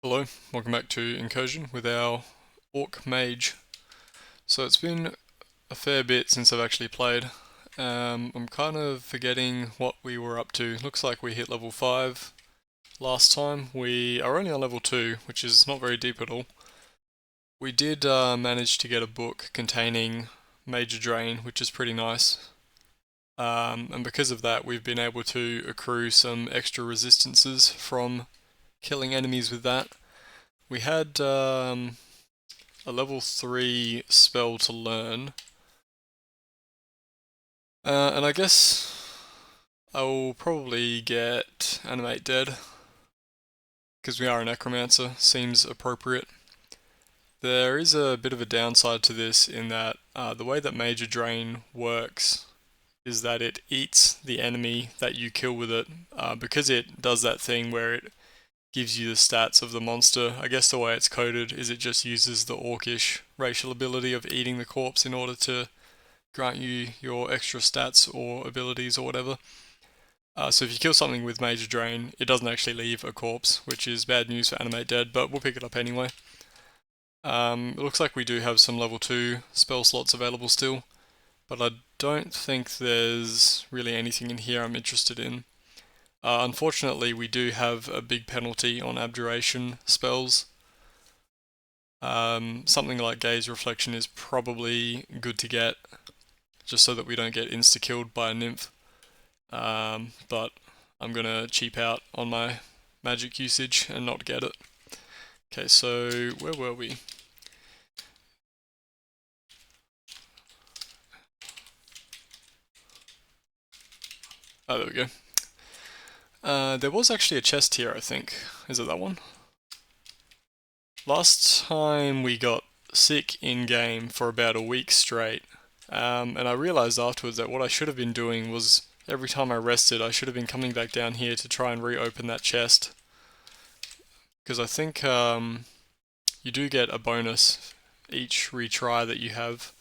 Hello, welcome back to Incursion with our Orc Mage. So it's been a fair bit since I've actually played. I'm kind of forgetting what we were up to. Looks like we hit level 5 last time. We are only on level 2, which is not very deep at all. We did manage to get a book containing Major Drain, which is pretty nice. And because of that, we've been able to accrue some extra resistances from killing enemies with that. We had a level 3 spell to learn. And I guess I will probably get Animate Dead, because we are a Necromancer, seems appropriate. There is a bit of a downside to this in that the way that Major Drain works is that it eats the enemy that you kill with it, because it does that thing where it gives you the stats of the monster. I guess the way it's coded is it just uses the orcish racial ability of eating the corpse in order to grant you your extra stats or abilities or whatever. So if you kill something with Major Drain, it doesn't actually leave a corpse, which is bad news for Animate Dead, but we'll pick it up anyway. It looks like we do have some level 2 spell slots available still, but I don't think there's really anything in here I'm interested in. Unfortunately, we do have a big penalty on abjuration spells. Something like Gaze Reflection is probably good to get, just so that we don't get insta-killed by a nymph. But I'm gonna cheap out on my magic usage and not get it. Okay, so where were we? Oh, there we go. There was actually a chest here, I think. Is it that one? Last time we got sick in-game for about a week straight, and I realised afterwards that what I should have been doing was every time I rested, I should have been coming back down here to try and reopen that chest. Because I think you do get a bonus each retry that you have.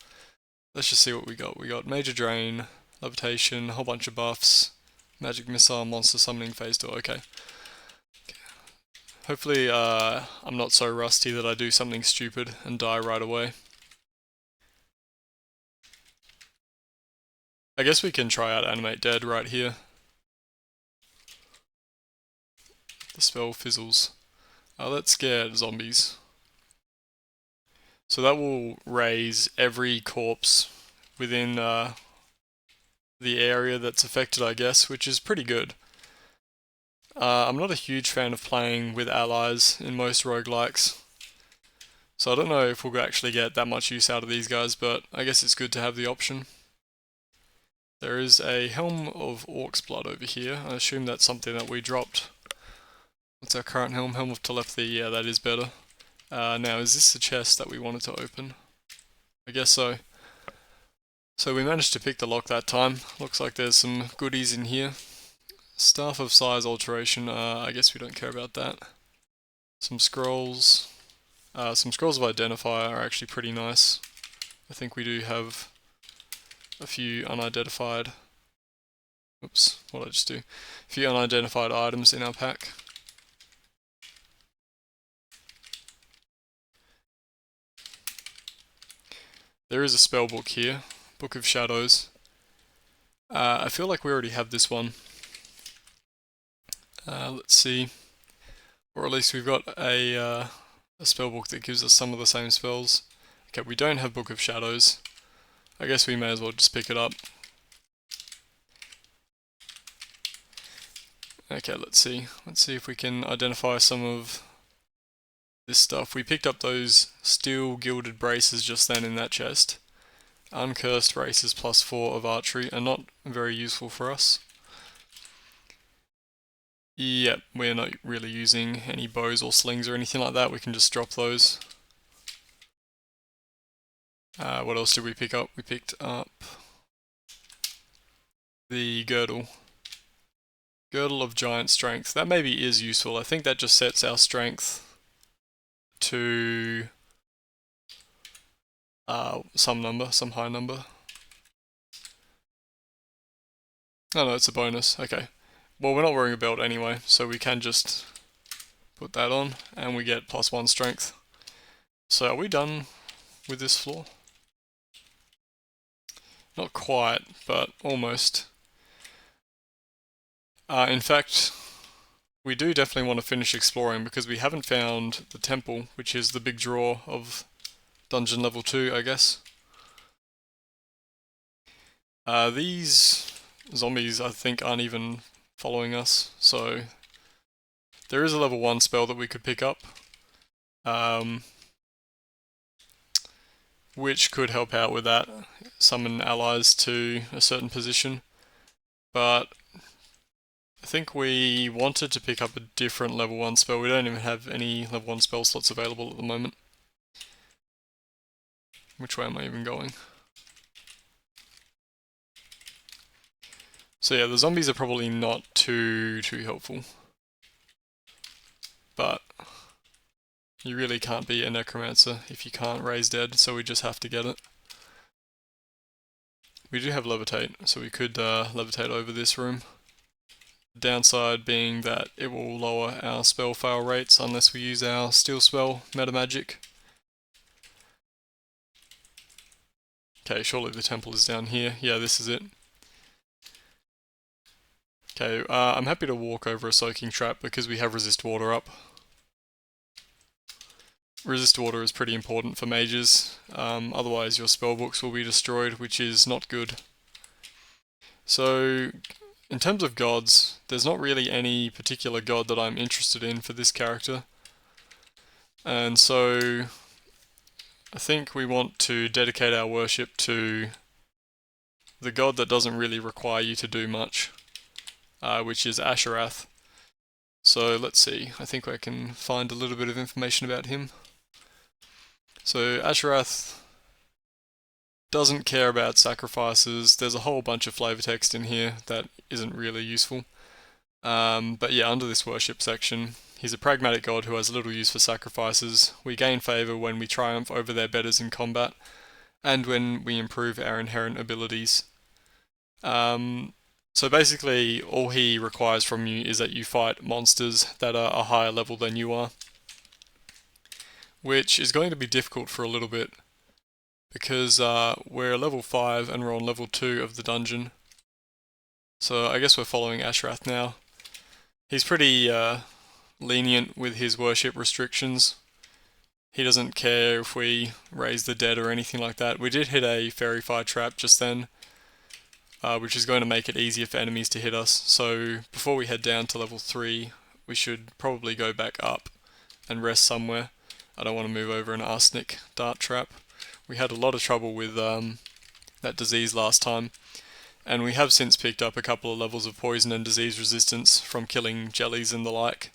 Let's just see what we got. We got Major Drain, Levitation, a whole bunch of buffs, Magic Missile, Monster Summoning, Phase 2. Okay. Hopefully I'm not so rusty that I do something stupid and die right away. I guess we can try out Animate Dead right here. The spell fizzles. Let's get zombies. So that will raise every corpse within the area that's affected, I guess, which is pretty good. I'm not a huge fan of playing with allies in most roguelikes, so I don't know if we'll actually get that much use out of these guys, but I guess it's good to have the option. There is a Helm of Orc's Blood over here. I assume that's something that we dropped. What's our current helm? Helm of Telepathy. Yeah, that is better. Now, is this the chest that we wanted to open? I guess so. So we managed to pick the lock that time. Looks like there's some goodies in here. Staff of Size Alteration, I guess we don't care about that. Some scrolls. Some scrolls of Identify are actually pretty nice. I think we do have a few unidentified... Oops, what did I just do? A few unidentified items in our pack. There is a spell book here, Book of Shadows. I feel like we already have this one. Let's see. Or at least we've got a spellbook that gives us some of the same spells. Okay, we don't have Book of Shadows. I guess we may as well just pick it up. Okay, let's see. Let's see if we can identify some of this stuff. We picked up those steel gilded braces just then in that chest. Uncursed races +4 of archery are not very useful for us. Yep, we're not really using any bows or slings or anything like that. We can just drop those. What else did we pick up? We picked up the girdle. Girdle of Giant Strength. That maybe is useful. I think that just sets our strength to some number, some high number. Oh no, it's a bonus. Okay. Well, we're not wearing a belt anyway, so we can just Put that on, and we get +1 strength. So are we done with this floor? Not quite, but almost. In fact, we do definitely want to finish exploring because we haven't found the temple, which is the big draw of dungeon level 2, I guess. These zombies, I think, aren't even following us, so there is a level 1 spell that we could pick up, which could help out with that, summon allies to a certain position, but I think we wanted to pick up a different level 1 spell. We don't even have any level 1 spell slots available at the moment. Which way am I even going? So yeah, the zombies are probably not too helpful. But you really can't be a necromancer if you can't raise dead, so we just have to get it. We do have levitate, so we could levitate over this room. Downside being that it will lower our spell fail rates unless we use our steel spell meta magic. Okay, surely the temple is down here. Yeah, this is it. Okay, I'm happy to walk over a soaking trap because we have resist water up. Resist water is pretty important for mages, otherwise your spellbooks will be destroyed, which is not good. So, in terms of gods, there's not really any particular god that I'm interested in for this character. And so, I think we want to dedicate our worship to the god that doesn't really require you to do much, which is Asherath. So let's see, I think I can find a little bit of information about him. So Asherath doesn't care about sacrifices. There's a whole bunch of flavor text in here that isn't really useful. But yeah, under this worship section, he's a pragmatic god who has little use for sacrifices. We gain favor when we triumph over their betters in combat, and when we improve our inherent abilities. So basically, all he requires from you is that you fight monsters that are a higher level than you are, which is going to be difficult for a little bit, because we're level 5 and we're on level 2 of the dungeon. So I guess we're following Asherath now. He's pretty lenient with his worship restrictions. He doesn't care if we raise the dead or anything like that. We did hit a fairy fire trap just then, which is going to make it easier for enemies to hit us. So before we head down to level 3, we should probably go back up and rest somewhere. I don't want to move over an arsenic dart trap. We had a lot of trouble with that disease last time, and we have since picked up a couple of levels of poison and disease resistance from killing jellies and the like,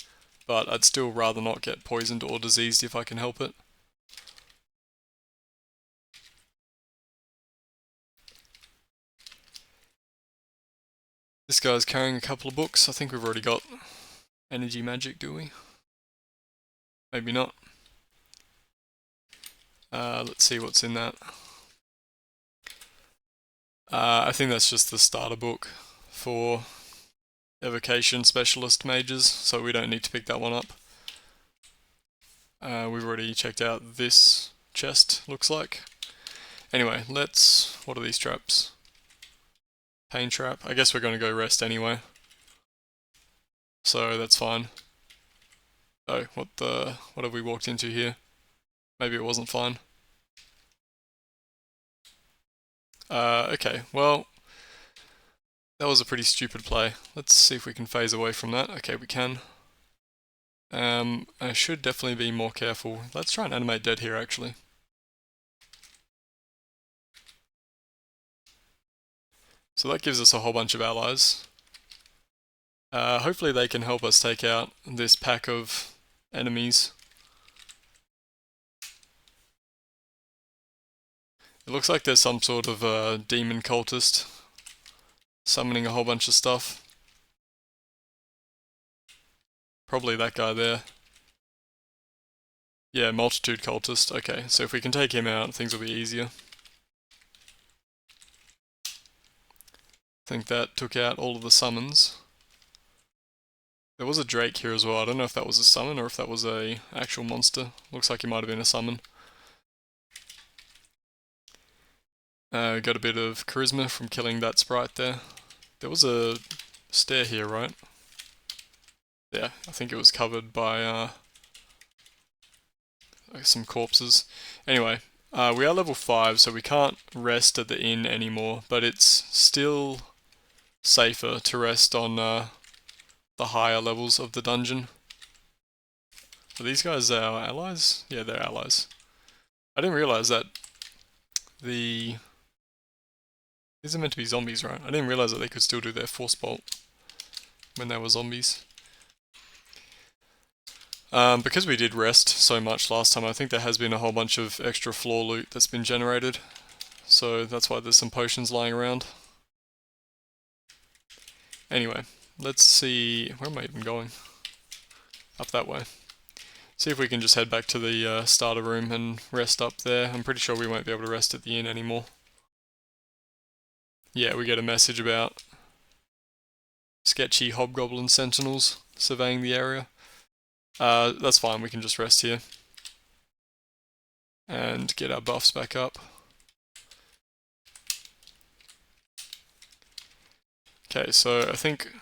but I'd still rather not get poisoned or diseased if I can help it. This guy's carrying a couple of books. I think we've already got energy magic, do we? Maybe not. Let's see what's in that. I think that's just the starter book for evocation specialist mages, so we don't need to pick that one up. We've already checked out this chest, looks like. Anyway, what are these traps? Pain trap. I guess we're going to go rest anyway, so that's fine. Oh, what have we walked into here? Maybe it wasn't fine. Okay, well, that was a pretty stupid play. Let's see if we can phase away from that. Okay, we can. I should definitely be more careful. Let's try and animate dead here, actually. So that gives us a whole bunch of allies. Hopefully they can help us take out this pack of enemies. It looks like there's some sort of demon cultist summoning a whole bunch of stuff. Probably that guy there. Yeah, multitude cultist. Okay, so if we can take him out, things will be easier. I think that took out all of the summons. There was a Drake here as well. I don't know if that was a summon or if that was a actual monster. Looks like he might have been a summon. Got a bit of charisma from killing that sprite there. There was a stair here, right? Yeah, I think it was covered by some corpses. Anyway, we are level 5, so we can't rest at the inn anymore, but it's still safer to rest on the higher levels of the dungeon. Are these guys our allies? Yeah, they're allies. I didn't realize that these are meant to be zombies, right? I didn't realize that they could still do their force bolt when they were zombies. Because we did rest so much last time, I think there has been a whole bunch of extra floor loot that's been generated. So that's why there's some potions lying around. Anyway, let's see... Where am I even going? Up that way. See if we can just head back to the starter room and rest up there. I'm pretty sure we won't be able to rest at the inn anymore. Yeah, we get a message about sketchy hobgoblin sentinels surveying the area. That's fine, we can just rest here. And get our buffs back up. Okay, so I think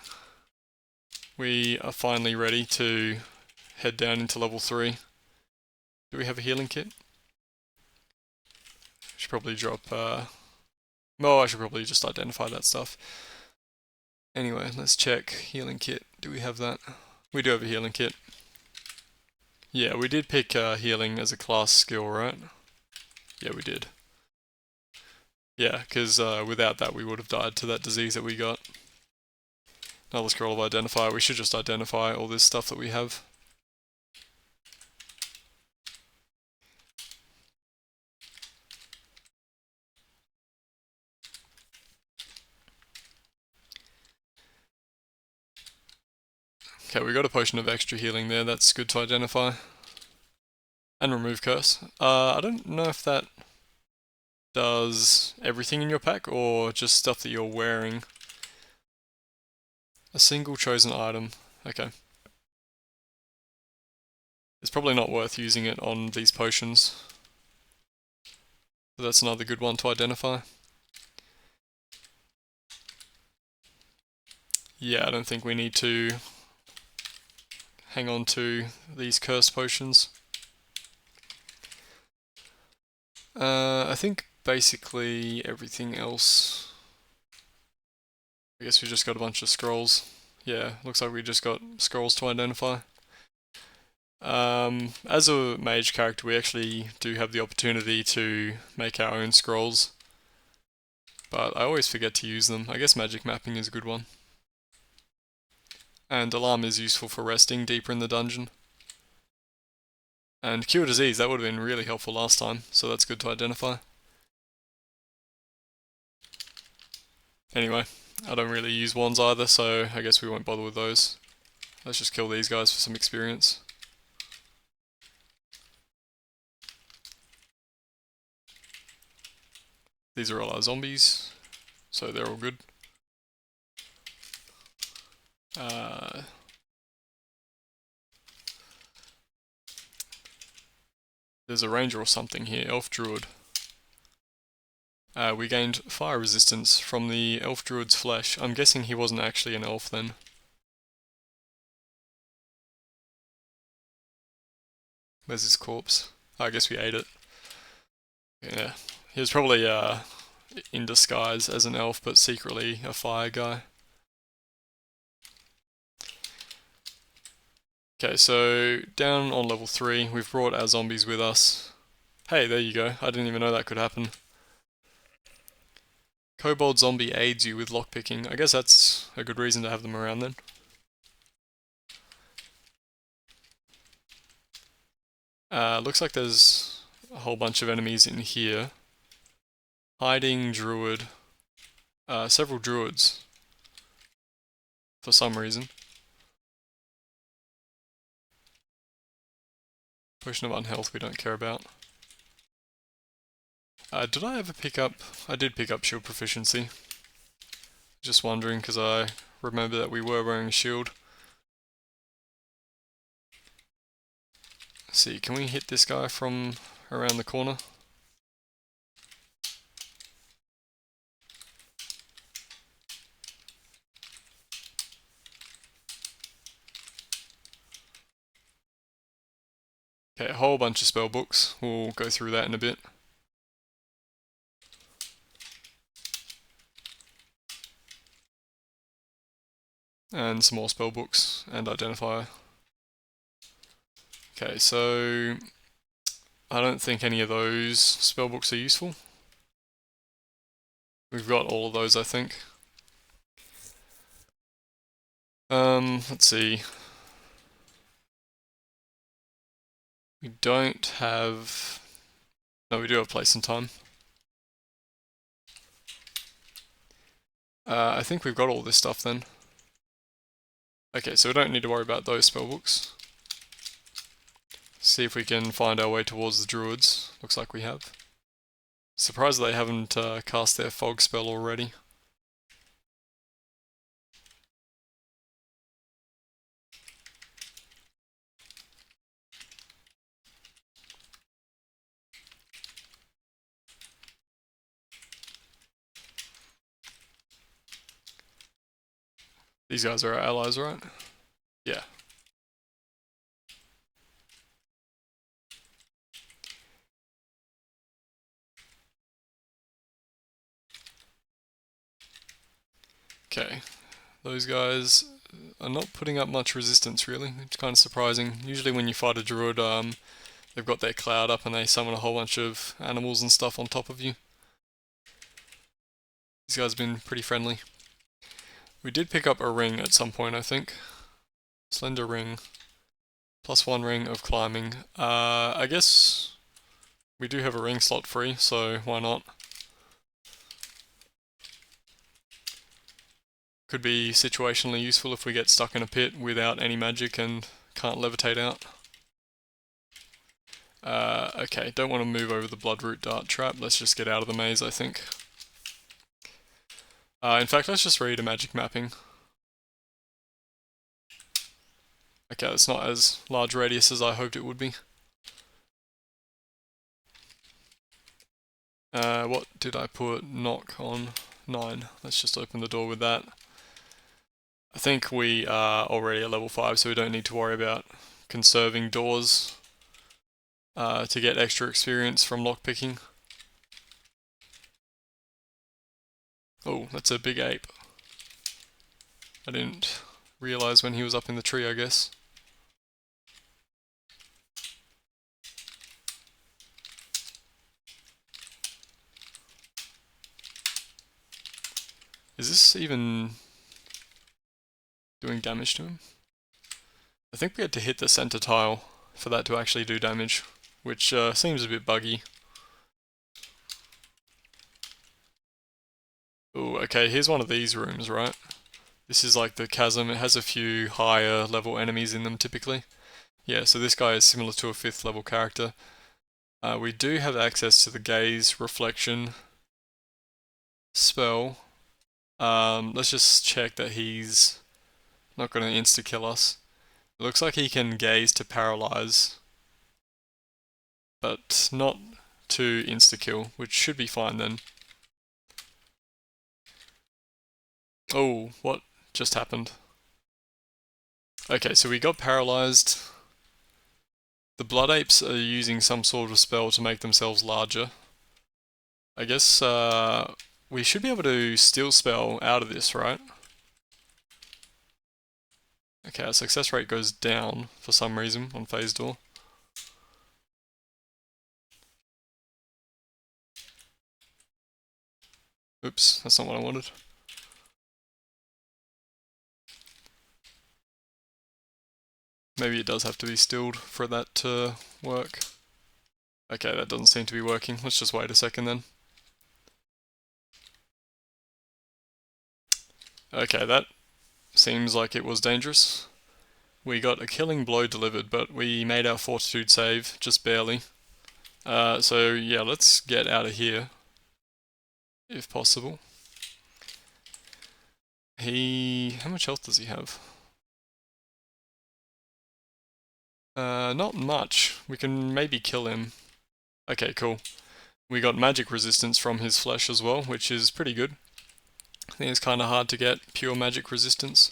we are finally ready to head down into level 3. Do we have a healing kit? Should probably drop, oh, I should probably just identify that stuff. Anyway, let's check healing kit. Do we have that? We do have a healing kit. Yeah, we did pick healing as a class skill, right? Yeah, we did. Yeah, because without that we would have died to that disease that we got. Another scroll of identify. We should just identify all this stuff that we have. Okay, we got a potion of extra healing there. That's good to identify. And remove curse. I don't know if that does everything in your pack or just stuff that you're wearing. A single chosen item. Okay. It's probably not worth using it on these potions. But that's another good one to identify. Yeah, I don't think we need to hang on to these cursed potions. I think basically everything else... I guess we just got a bunch of scrolls. Yeah, looks like we just got scrolls to identify. As a mage character, we actually do have the opportunity to make our own scrolls. But I always forget to use them. I guess magic mapping is a good one. And alarm is useful for resting deeper in the dungeon. And cure disease, that would have been really helpful last time, so that's good to identify. Anyway, I don't really use wands either, so I guess we won't bother with those. Let's just kill these guys for some experience. These are all our zombies, so they're all good. There's a ranger or something here, elf druid. We gained fire resistance from the elf druid's flesh. I'm guessing he wasn't actually an elf then. Where's his corpse? I guess we ate it. Yeah, he was probably in disguise as an elf, but secretly a fire guy. Okay, so down on level 3, we've brought our zombies with us. Hey, there you go. I didn't even know that could happen. Kobold zombie aids you with lockpicking. I guess that's a good reason to have them around then. Looks like there's a whole bunch of enemies in here. Hiding druid. Several druids. For some reason. Potion of unhealth we don't care about. Did I ever pick up... I did pick up shield proficiency. Just wondering, because I remember that we were wearing a shield. Let's see, can we hit this guy from around the corner? Okay, a whole bunch of spell books. We'll go through that in a bit. And some more spell books and identifier. Okay, so I don't think any of those spell books are useful. We've got all of those, I think. Let's see. We don't have... No, we do have place and time. I think we've got all this stuff then. Okay, so we don't need to worry about those spellbooks. See if we can find our way towards the druids. Looks like we have. Surprised they haven't cast their fog spell already. These guys are our allies, right? Yeah. Okay, those guys are not putting up much resistance really. It's kind of surprising. Usually when you fight a druid, they've got their cloud up and they summon a whole bunch of animals and stuff on top of you. These guys have been pretty friendly. We did pick up a ring at some point, I think. Slender ring. +1 ring of climbing. I guess we do have a ring slot free, so why not? Could be situationally useful if we get stuck in a pit without any magic and can't levitate out. Okay, don't want to move over the bloodroot dart trap. Let's just get out of the maze, I think. In fact, let's just read a magic mapping. Okay, that's not as large radius as I hoped it would be. What did I put? Knock on 9. Let's just open the door with that. I think we are already at level 5, so we don't need to worry about conserving doors to get extra experience from lockpicking. Oh, that's a big ape. I didn't realise when he was up in the tree, I guess. Is this even doing damage to him? I think we had to hit the center tile for that to actually do damage, which seems a bit buggy. Oh, okay, here's one of these rooms, right? This is like the chasm. It has a few higher level enemies in them typically. Yeah, so this guy is similar to a 5th level character. We do have access to the gaze reflection spell. Let's just check that he's not going to insta-kill us. It looks like he can gaze to paralyze, but not to insta-kill, which should be fine then. Oh, what just happened? Okay, so we got paralyzed. The blood apes are using some sort of spell to make themselves larger. I guess we should be able to steal spell out of this, right? Okay, our success rate goes down for some reason on phase door. Oops, that's not what I wanted. Maybe it does have to be stilled for that to work. Okay, that doesn't seem to be working. Let's just wait a second then. Okay, that seems like it was dangerous. We got a killing blow delivered, but we made our fortitude save, just barely. So yeah, let's get out of here, if possible. How much health does he have? Not much. We can maybe kill him. Okay, cool. We got magic resistance from his flesh as well, which is pretty good. I think it's kind of hard to get pure magic resistance.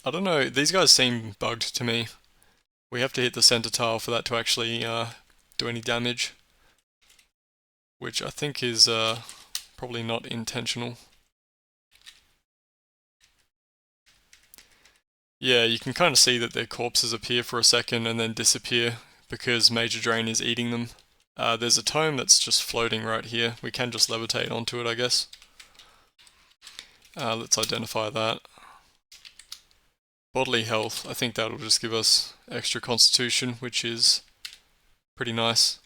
I don't know, these guys seem bugged to me. We have to hit the center tile for that to actually do any damage, which I think is probably not intentional. Yeah, you can kind of see that their corpses appear for a second and then disappear because Major Drain is eating them. There's a tome that's just floating right here. We can just levitate onto it, I guess. Let's identify that. Bodily health, I think that'll just give us extra constitution, which is pretty nice.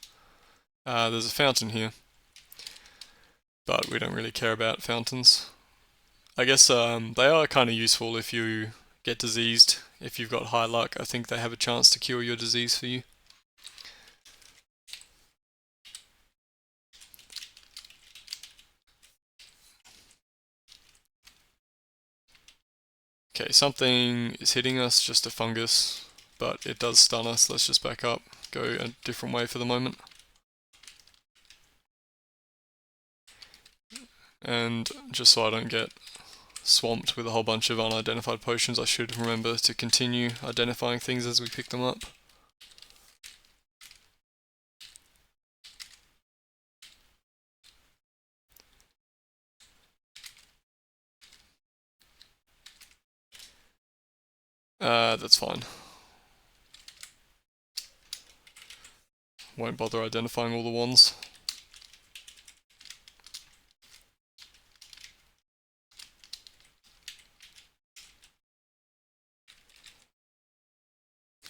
There's a fountain here, but we don't really care about fountains. I guess they are kind of useful if you get diseased. If you've got high luck, I think they have a chance to cure your disease for you. Okay, something is hitting us, just a fungus, but it does stun us. Let's just back up, go a different way for the moment. And just so I don't get swamped with a whole bunch of unidentified potions, I should remember to continue identifying things as we pick them up. That's fine. Won't bother identifying all the ones.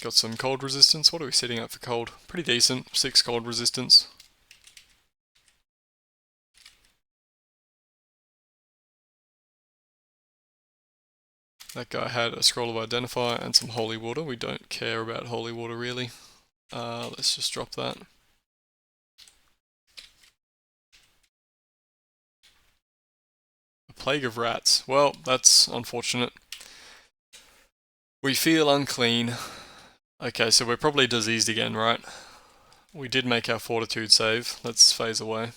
Got some cold resistance. What are we sitting at for cold? Pretty decent. 6 cold resistance. That guy had a scroll of identify and some holy water. We don't care about holy water really. Let's just drop that. A plague of rats. Well, that's unfortunate. We feel unclean. Okay, so we're probably diseased again, right? We did make our fortitude save. Let's phase away.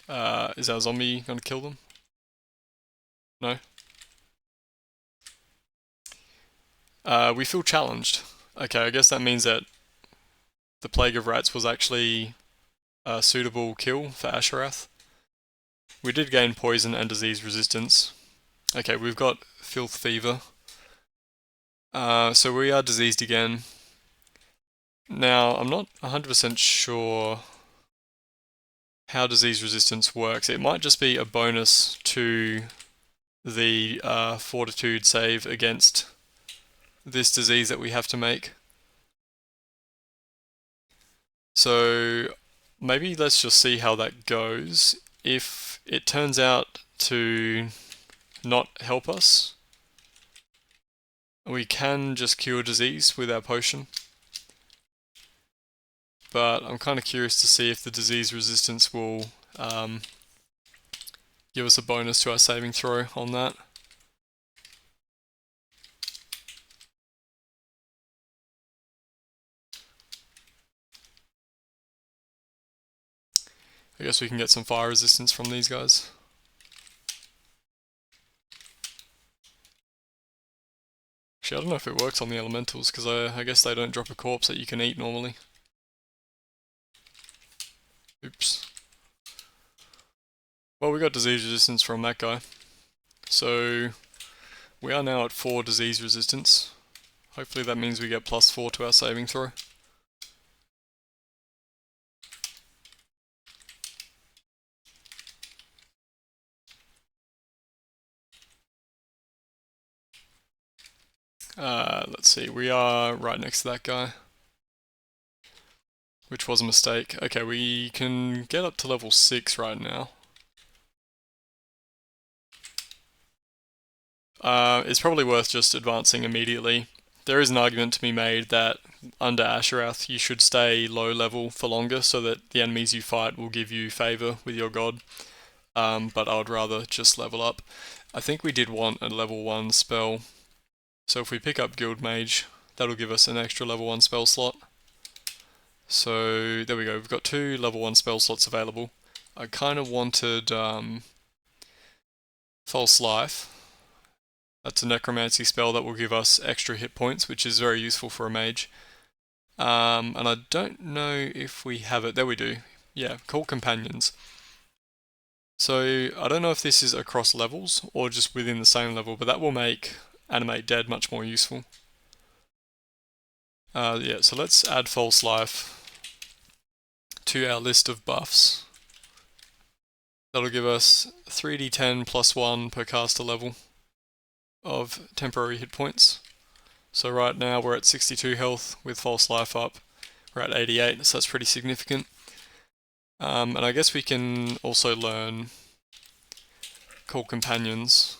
Is our zombie gonna kill them? No? We feel challenged. Okay, I guess that means that the Plague of Rats was actually a suitable kill for Asherath. We did gain poison and disease resistance. Okay, we've got Filth Fever. So we are diseased again. Now, I'm not 100% sure how disease resistance works. It might just be a bonus to the fortitude save against this disease that we have to make. So maybe let's just see how that goes. If it turns out to not help us, we can just cure disease with our potion. But I'm kind of curious to see if the disease resistance will give us a bonus to our saving throw on that. I guess we can get some fire resistance from these guys. Actually, I don't know if it works on the elementals, because I guess they don't drop a corpse that you can eat normally. Oops. Well, we got disease resistance from that guy. So we are now at 4 disease resistance. Hopefully that means we get +4 to our saving throw. Let's see, we are right next to that guy, which was a mistake. Okay, we can get up to level 6 right now. It's probably worth just advancing immediately. There is an argument to be made that under Asherath you should stay low level for longer so that the enemies you fight will give you favour with your god. but I would rather just level up. I think we did want a level 1 spell, so if we pick up Guild Mage, that'll give us an extra level 1 spell slot. So there we go, we've got 2 level 1 spell slots available. I kind of wanted False Life. That's a necromancy spell that will give us extra hit points, which is very useful for a mage. And I don't know if we have it. There we do. Yeah, Call Companions. So I don't know if this is across levels or just within the same level, but that will make Animate Dead much more useful. Yeah, so let's add False Life to our list of buffs. That'll give us 3d10 plus 1 per caster level of temporary hit points. So right now we're at 62 health with False Life up. We're at 88, so that's pretty significant. And I guess we can also learn Call Companions.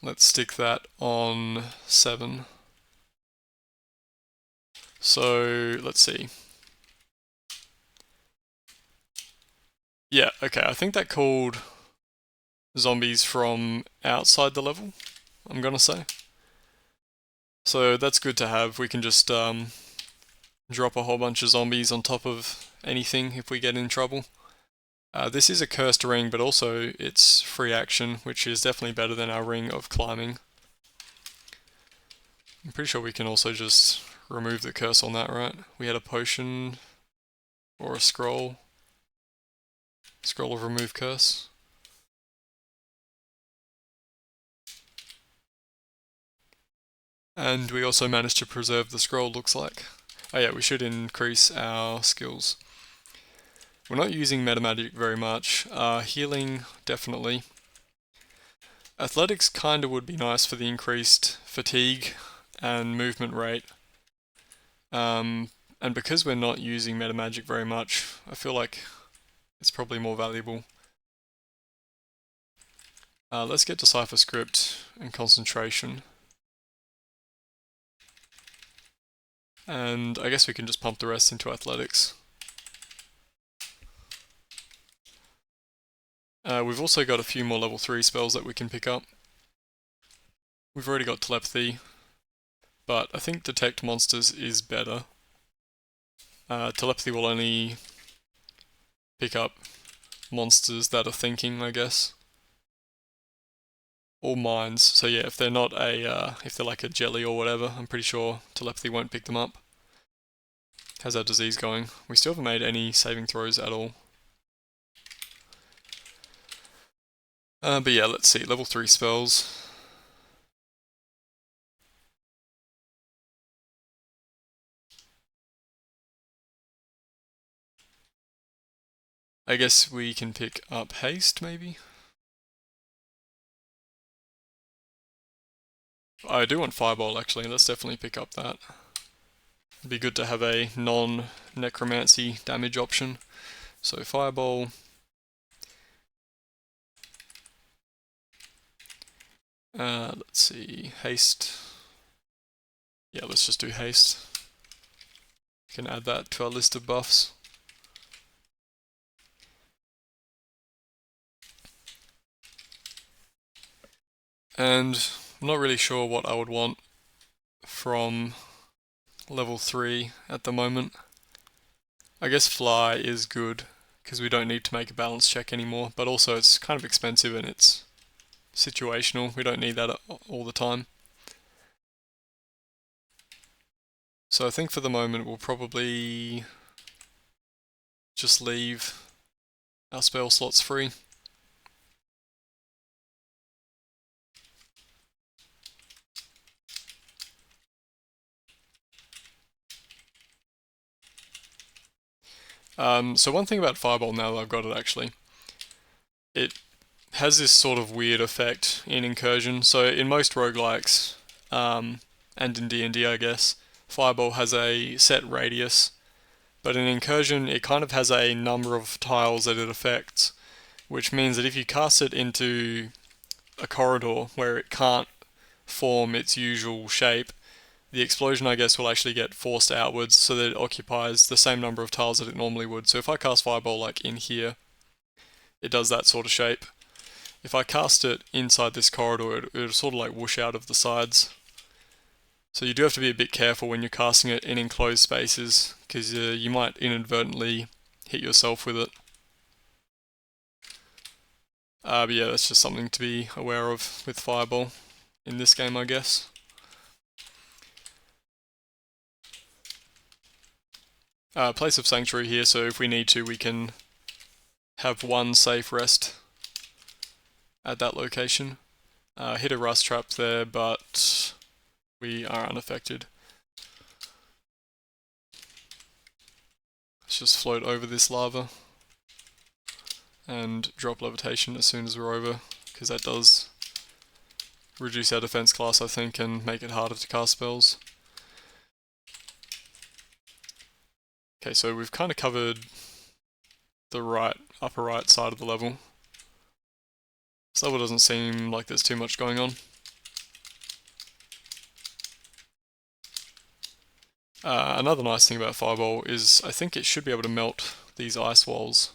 Let's stick that on 7. So let's see. Yeah, okay, I think that called zombies from outside the level, I'm gonna say. So that's good to have. We can just drop a whole bunch of zombies on top of anything if we get in trouble. This is a cursed ring, but also it's free action, which is definitely better than our ring of climbing. I'm pretty sure we can also just remove the curse on that, right? We had a potion or a scroll. Scroll of remove curse. And we also managed to preserve the scroll, looks like. Oh yeah, we should increase our skills. We're not using metamagic very much. Healing, definitely. Athletics kinda would be nice for the increased fatigue and movement rate. And because we're not using metamagic very much, I feel like it's probably more valuable. Let's get Decipher Script and Concentration. And I guess we can just pump the rest into Athletics. We've also got a few more level 3 spells that we can pick up. We've already got Telepathy, but I think Detect Monsters is better. Telepathy will only pick up monsters that are thinking, I guess. Or minds, so yeah, if they're not if they're like a jelly or whatever, I'm pretty sure Telepathy won't pick them up. How's our disease going? We still haven't made any saving throws at all. But yeah, let's see, level 3 spells. I guess we can pick up Haste, maybe? I do want Fireball, actually. Let's definitely pick up that. It'd be good to have a non-necromancy damage option. So Fireball. Let's see, Haste. Yeah, let's just do Haste. We can add that to our list of buffs. And I'm not really sure what I would want from level 3 at the moment. I guess Fly is good, because we don't need to make a balance check anymore, but also it's kind of expensive and it's situational. We don't need that all the time. So I think for the moment we'll probably just leave our spell slots free. So one thing about Fireball, now that I've got it actually, it has this sort of weird effect in Incursion. So in most roguelikes, and in D&D I guess, Fireball has a set radius, but in Incursion it kind of has a number of tiles that it affects, which means that if you cast it into a corridor where it can't form its usual shape, the explosion, I guess, will actually get forced outwards so that it occupies the same number of tiles that it normally would. So if I cast Fireball like in here, it does that sort of shape. If I cast it inside this corridor, it'll sort of like whoosh out of the sides. So you do have to be a bit careful when you're casting it in enclosed spaces, because you might inadvertently hit yourself with it. But yeah, that's just something to be aware of with Fireball in this game, I guess. Place of Sanctuary here, so if we need to, we can have one safe rest at that location. Hit a rust trap there, but we are unaffected. Let's just float over this lava and drop levitation as soon as we're over, because that does reduce our defense class, I think, and make it harder to cast spells. Okay, so we've kind of covered the upper right side of the level. This level doesn't seem like there's too much going on. Another nice thing about Fireball is I think it should be able to melt these ice walls,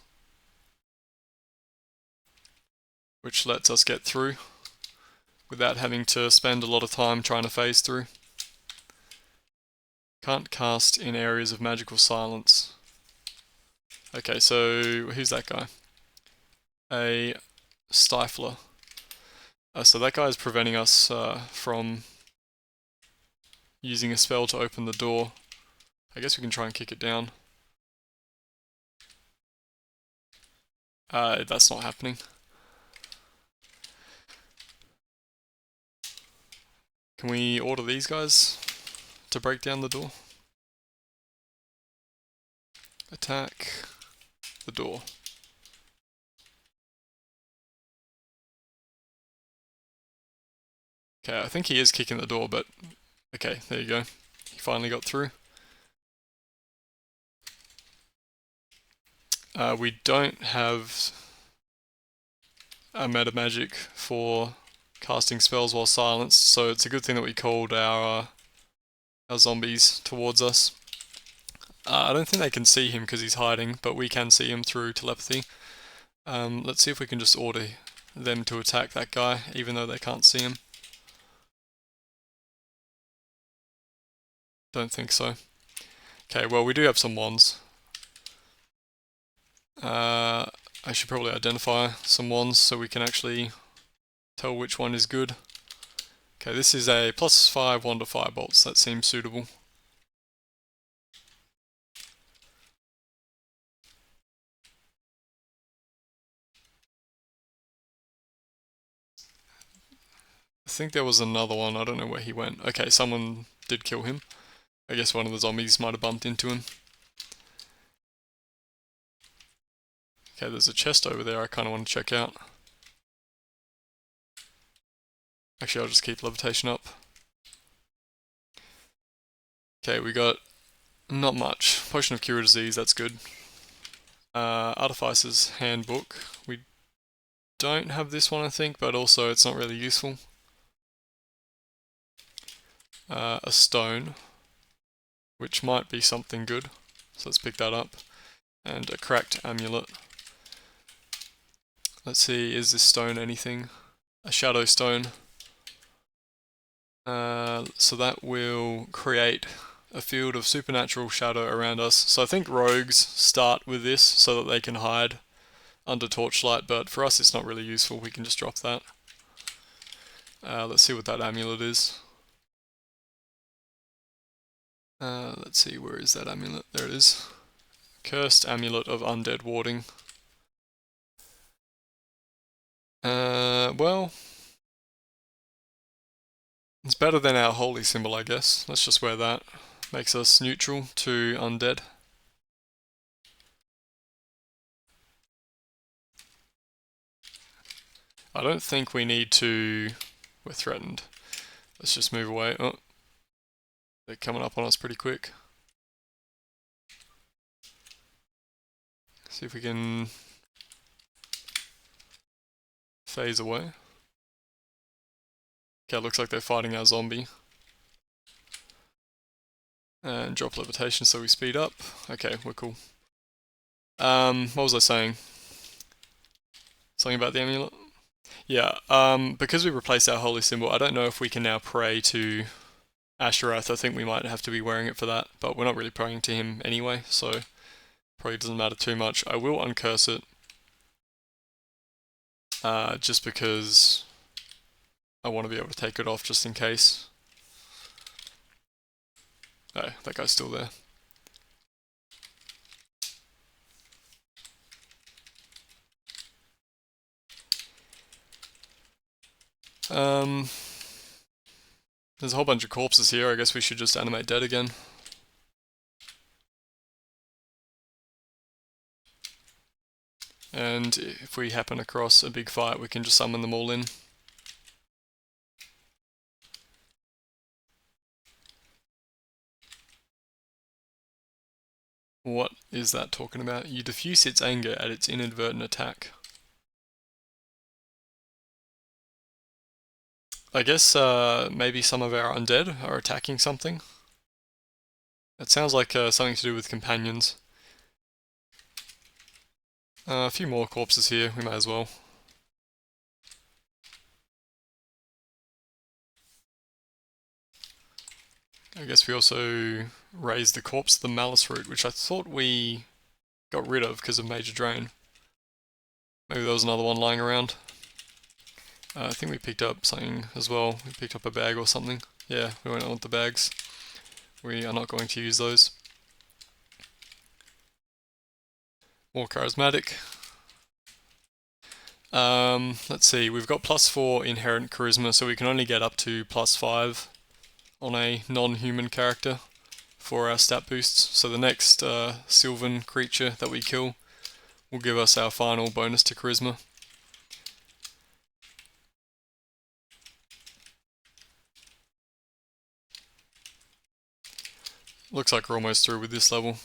which lets us get through without having to spend a lot of time trying to phase through. Can't cast in areas of magical silence. Okay, so who's that guy? A Stifler. So that guy is preventing us from using a spell to open the door. I guess we can try and kick it down. That's not happening. Can we order these guys to break down the door? Attack the door. Okay, I think he is kicking the door, but okay, there you go. He finally got through. We don't have a meta magic for casting spells while silenced, so it's a good thing that we called our zombies towards us. I don't think they can see him because he's hiding, but we can see him through telepathy. Let's see if we can just order them to attack that guy, even though they can't see him. Don't think so. Okay, well we do have some wands. I should probably identify some wands so we can actually tell which one is good. Okay, this is a +5 wand to firebolts. That seems suitable. I think there was another one, I don't know where he went. Okay, someone did kill him. I guess one of the zombies might have bumped into him. Okay, there's a chest over there I kind of want to check out. Actually, I'll just keep levitation up. Okay, we got not much. Potion of Cure Disease, that's good. Artificer's Handbook. We don't have this one, I think, but also it's not really useful. A stone, which might be something good, so let's pick that up. And a cracked amulet. Let's see, is this stone anything? A shadow stone. So that will create a field of supernatural shadow around us. So I think rogues start with this so that they can hide under torchlight, but for us it's not really useful, we can just drop that. Let's see what that amulet is. Let's see, where is that amulet? There it is. Cursed Amulet of Undead Warding. Well, it's better than our holy symbol, I guess. Let's just wear that. Makes us neutral to undead. I don't think we need to... We're threatened. Let's just move away. Oh, they're coming up on us pretty quick. See if we can phase away. Okay, looks like they're fighting our zombie. And drop levitation so we speed up. Okay, we're cool. What was I saying? Something about the amulet? Yeah, because we replaced our holy symbol, I don't know if we can now pray to Asherath. I think we might have to be wearing it for that, but we're not really praying to him anyway, so probably doesn't matter too much. I will uncurse it, just because I want to be able to take it off just in case. Oh, that guy's still there. There's a whole bunch of corpses here. I guess we should just animate dead again. And if we happen across a big fight, we can just summon them all in. What is that talking about? You diffuse its anger at its inadvertent attack. I guess maybe some of our undead are attacking something. That sounds like something to do with companions. A few more corpses here, we may as well. I guess we also raised the corpse of the Malice Root, which I thought we got rid of because of Major Drain. Maybe there was another one lying around. I think we picked up something as well. We picked up a bag or something. Yeah, we went on with the bags. We are not going to use those. More charismatic. Let's see, we've got +4 inherent charisma, so we can only get up to +5 on a non-human character for our stat boosts. So the next Sylvan creature that we kill will give us our final bonus to charisma. Looks like we're almost through with this level.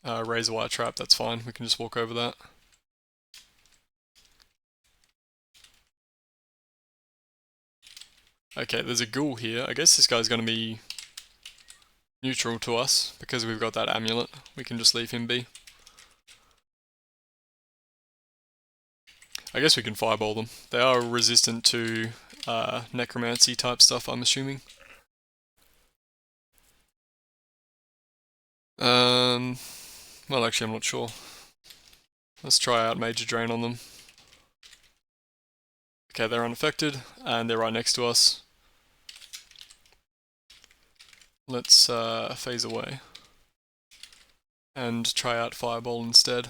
Razor wire trap, that's fine, we can just walk over that. Okay, there's a ghoul here. I guess this guy's going to be neutral to us because we've got that amulet. We can just leave him be. I guess we can fireball them. They are resistant to necromancy type stuff, I'm assuming. Well, actually, I'm not sure. Let's try out Major Drain on them. Okay, they're unaffected, and they're right next to us. Let's phase away and try out Fireball instead.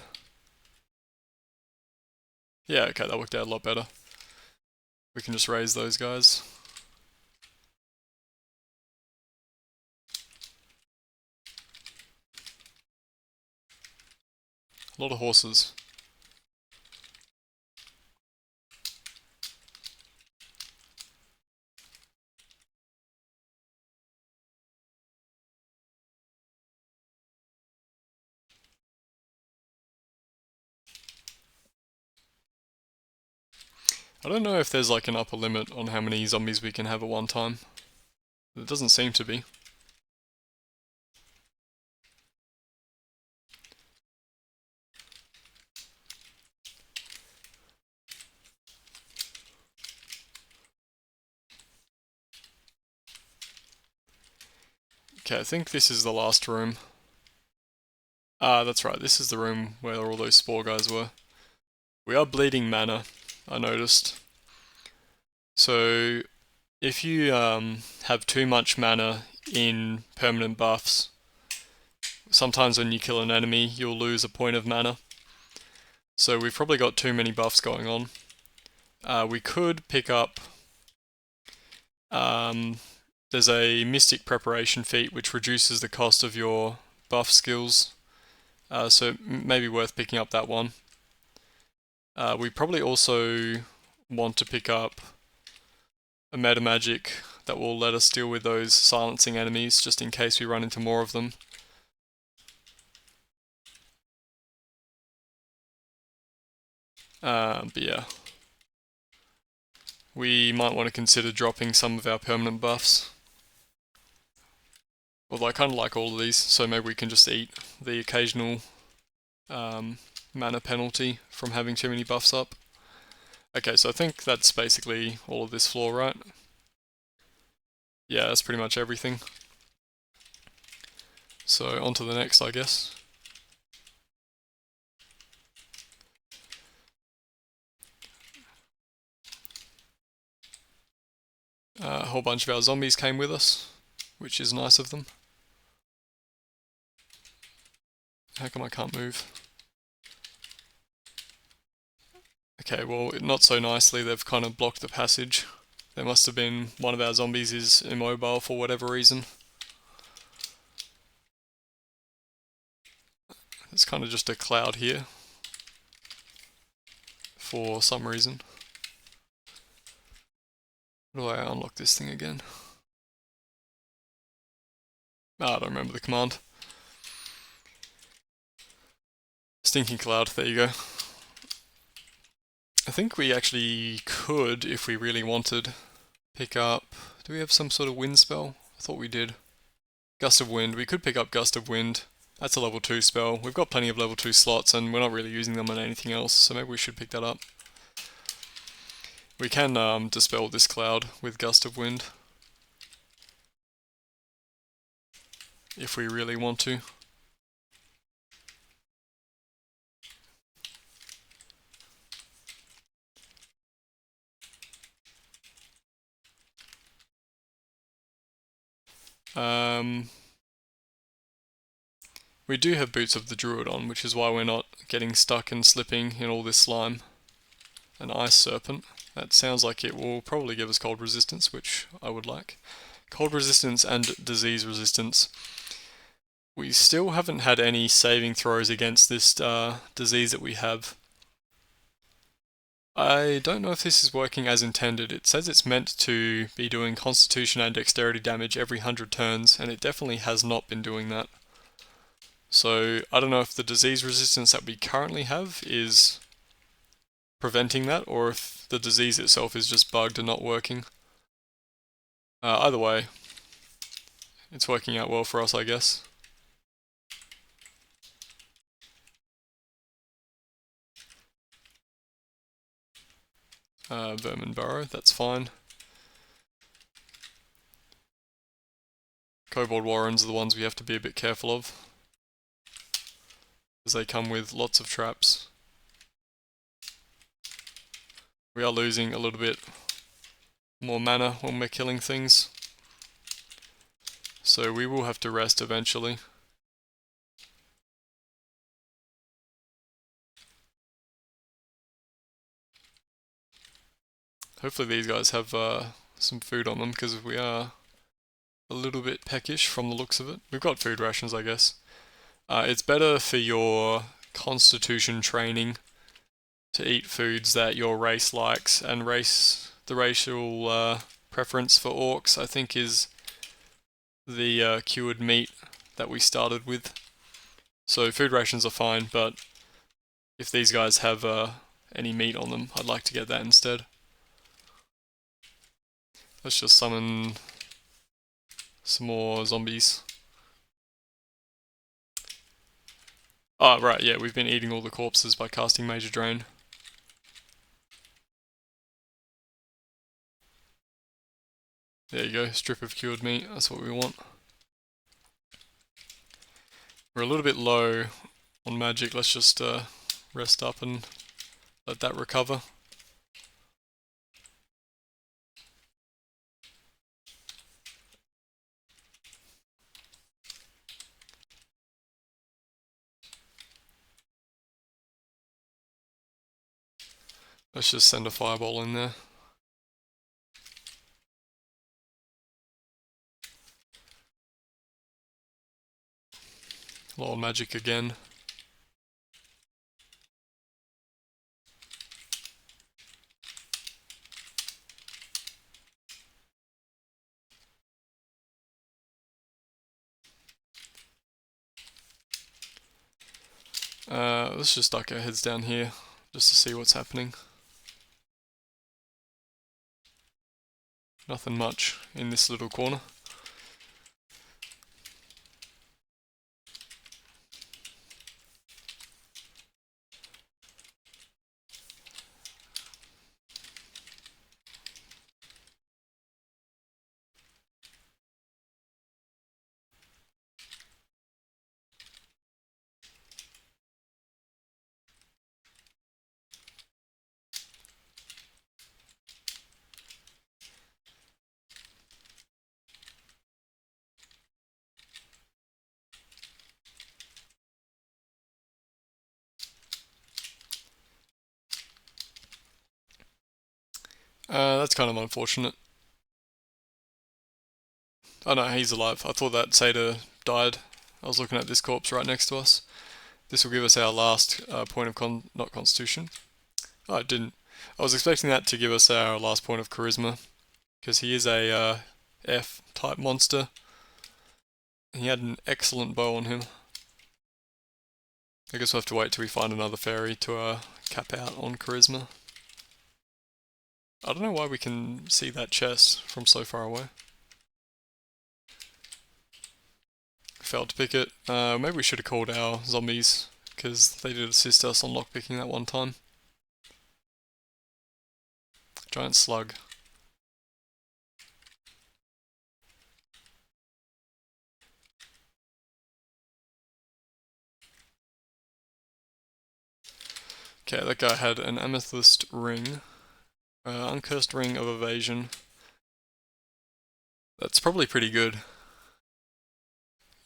Yeah, okay, that worked out a lot better. We can just raise those guys. A lot of horses. I don't know if there's like an upper limit on how many zombies we can have at one time. It doesn't seem to be. Okay, I think this is the last room. Ah, that's right, this is the room where all those spore guys were. We are bleeding mana, I noticed. So, if you have too much mana in permanent buffs, sometimes when you kill an enemy, you'll lose a point of mana. So we've probably got too many buffs going on. We could pick up... there's a Mystic Preparation feat which reduces the cost of your buff skills. So it may be worth picking up that one. We probably also want to pick up a meta magic that will let us deal with those silencing enemies just in case we run into more of them. But yeah. We might want to consider dropping some of our permanent buffs. Although I kind of like all of these, so maybe we can just eat the occasional mana penalty from having too many buffs up. Okay, so I think that's basically all of this floor, right? Yeah, that's pretty much everything. So on to the next, I guess. A whole bunch of our zombies came with us, which is nice of them. How come I can't move? Okay, well, not so nicely, they've kind of blocked the passage. There must have been one of our zombies is immobile for whatever reason. It's kind of just a cloud here for some reason. How do I unlock this thing again? Ah, I don't remember the command. Stinking cloud, there you go. I think we actually could, if we really wanted, pick up... Do we have some sort of wind spell? I thought we did. Gust of Wind. We could pick up Gust of Wind. That's a level 2 spell. We've got plenty of level 2 slots and we're not really using them on anything else, so maybe we should pick that up. We can dispel this cloud with Gust of Wind. If we really want to. We do have Boots of the Druid on, which is why we're not getting stuck and slipping in all this slime. An Ice Serpent. That sounds like it will probably give us cold resistance, which I would like. Cold resistance and disease resistance. We still haven't had any saving throws against this disease that we have. I don't know if this is working as intended. It says it's meant to be doing constitution and dexterity damage every 100 turns, and it definitely has not been doing that. So I don't know if the disease resistance that we currently have is preventing that, or if the disease itself is just bugged and not working. Either way, it's working out well for us, I guess. Vermin Burrow, that's fine. Kobold Warrens are the ones we have to be a bit careful of, as they come with lots of traps. We are losing a little bit more mana when we're killing things, so we will have to rest eventually. Hopefully these guys have some food on them, because we are a little bit peckish from the looks of it. We've got food rations, I guess. It's better for your constitution training to eat foods that your race likes, and the racial preference for orcs, I think, is the cured meat that we started with. So food rations are fine, but if these guys have any meat on them, I'd like to get that instead. Let's just summon some more zombies. Oh, right, yeah, we've been eating all the corpses by casting Major Drain. There you go, strip of cured meat, that's what we want. We're a little bit low on magic, let's just rest up and let that recover. Let's just send a fireball in there. Low on magic again. Let's just duck our heads down here, just to see what's happening. Nothing much in this little corner. That's kind of unfortunate. Oh no, he's alive. I thought that satyr died. I was looking at this corpse right next to us. This will give us our last point of not constitution. Oh, it didn't. I was expecting that to give us our last point of charisma, because he is a F-type monster. He had an excellent bow on him. I guess we'll have to wait till we find another fairy to cap out on charisma. I don't know why we can see that chest from so far away. Failed to pick it. Maybe we should have called our zombies, because they did assist us on lockpicking that one time. Giant slug. Okay, that guy had an amethyst ring. Uncursed ring of evasion. That's probably pretty good.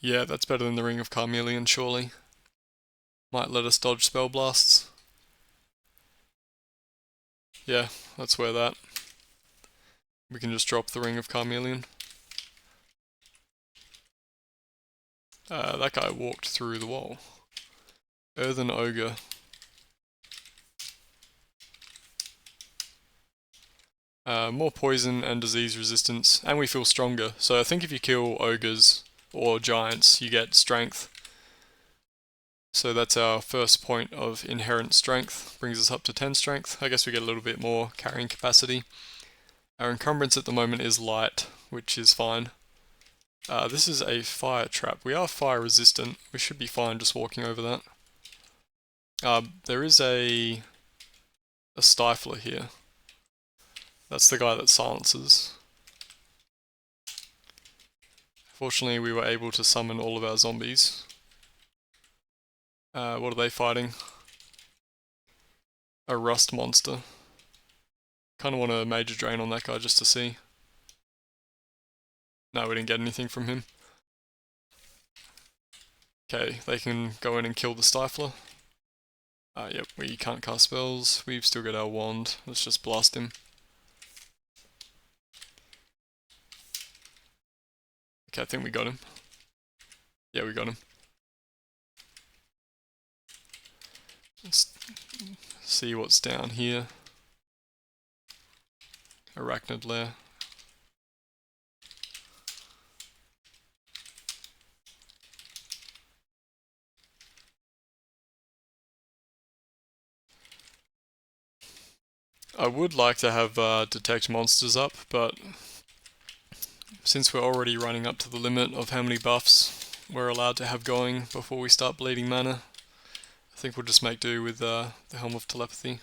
Yeah, that's better than the ring of Carmelian, surely. Might let us dodge spell blasts. Yeah, let's wear that. We can just drop the ring of Carmelian. That guy walked through the wall. Earthen Ogre. More poison and disease resistance, and we feel stronger. So I think if you kill ogres or giants, you get strength. So that's our first point of inherent strength, brings us up to 10 strength. I guess we get a little bit more carrying capacity. Our encumbrance at the moment is light, which is fine. This is a fire trap. We are fire resistant. We should be fine just walking over that. There is a stifler here. That's the guy that silences. Fortunately, we were able to summon all of our zombies. What are they fighting? A rust monster. Kind of want a major drain on that guy just to see. No, we didn't get anything from him. Okay, they can go in and kill the stifler. Yep, we can't cast spells. We've still got our wand. Let's just blast him. Okay, I think we got him. Yeah, we got him. Let's see what's down here. Arachnid lair. I would like to have detect monsters up, but since we're already running up to the limit of how many buffs we're allowed to have going before we start bleeding mana, I think we'll just make do with the Helm of Telepathy.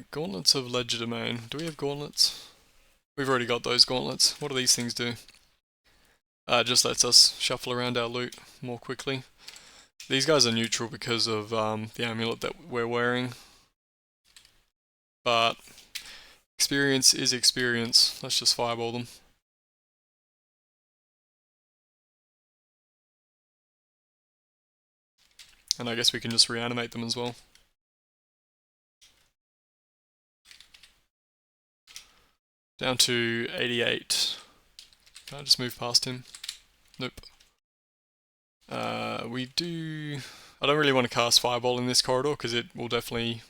Gauntlets of Legerdemain. Do we have gauntlets? We've already got those gauntlets. What do these things do? Just lets us shuffle around our loot more quickly. These guys are neutral because of the amulet that we're wearing. But experience is experience. Let's just fireball them. And I guess we can just reanimate them as well. Down to 88. Can I just move past him? Nope. We do... I don't really want to cast Fireball in this corridor because it will definitely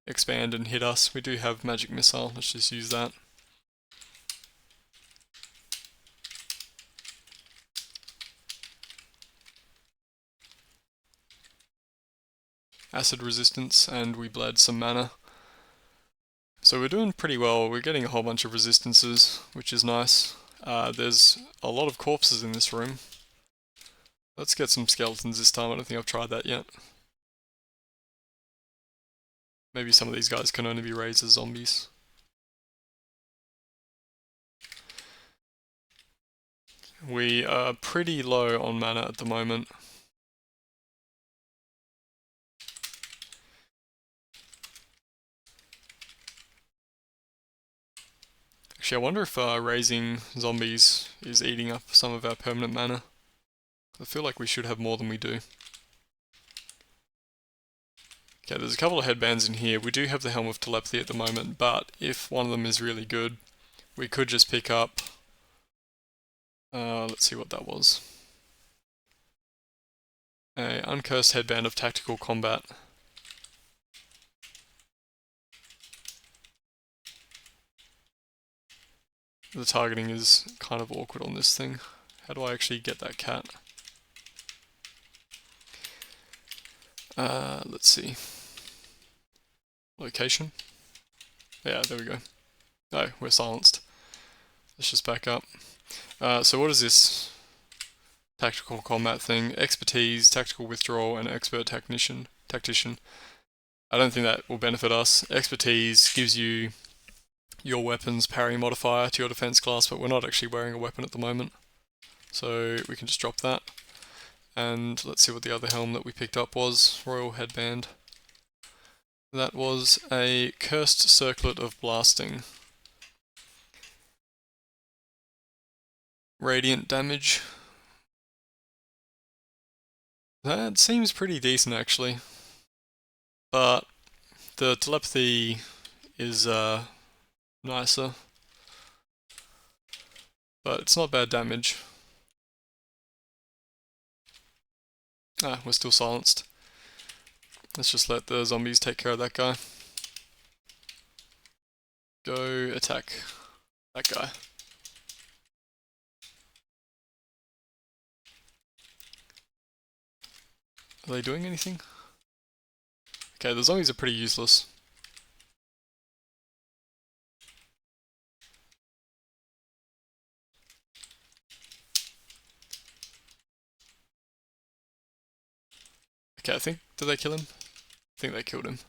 expand and hit us. We do have Magic Missile, let's just use that. Acid resistance, and we bled some mana. So we're doing pretty well. We're getting a whole bunch of resistances, which is nice. There's a lot of corpses in this room. Let's get some skeletons this time. I don't think I've tried that yet. Maybe some of these guys can only be raised as zombies. We are pretty low on mana at the moment. Actually, I wonder if raising zombies is eating up some of our permanent mana. I feel like we should have more than we do. Okay, there's a couple of headbands in here. We do have the Helm of Telepathy at the moment, but if one of them is really good, we could just pick up... let's see what that was. A Uncursed Headband of Tactical Combat. The targeting is kind of awkward on this thing. How do I actually get that cat? Let's see. Location? Yeah, there we go. Oh, we're silenced. Let's just back up. So what is this tactical combat thing? Expertise, tactical withdrawal, and expert tactician. I don't think that will benefit us. Expertise gives you your weapon's parry modifier to your defense class, but we're not actually wearing a weapon at the moment. So we can just drop that. And let's see what the other helm that we picked up was. Royal Headband. That was a Cursed Circlet of Blasting. Radiant damage. That seems pretty decent actually. But the telepathy is nicer. But it's not bad damage. Ah, we're still silenced. Let's just let the zombies take care of that guy. Go attack that guy. Are they doing anything? Okay, the zombies are pretty useless. Okay, did they kill him? I think they killed him.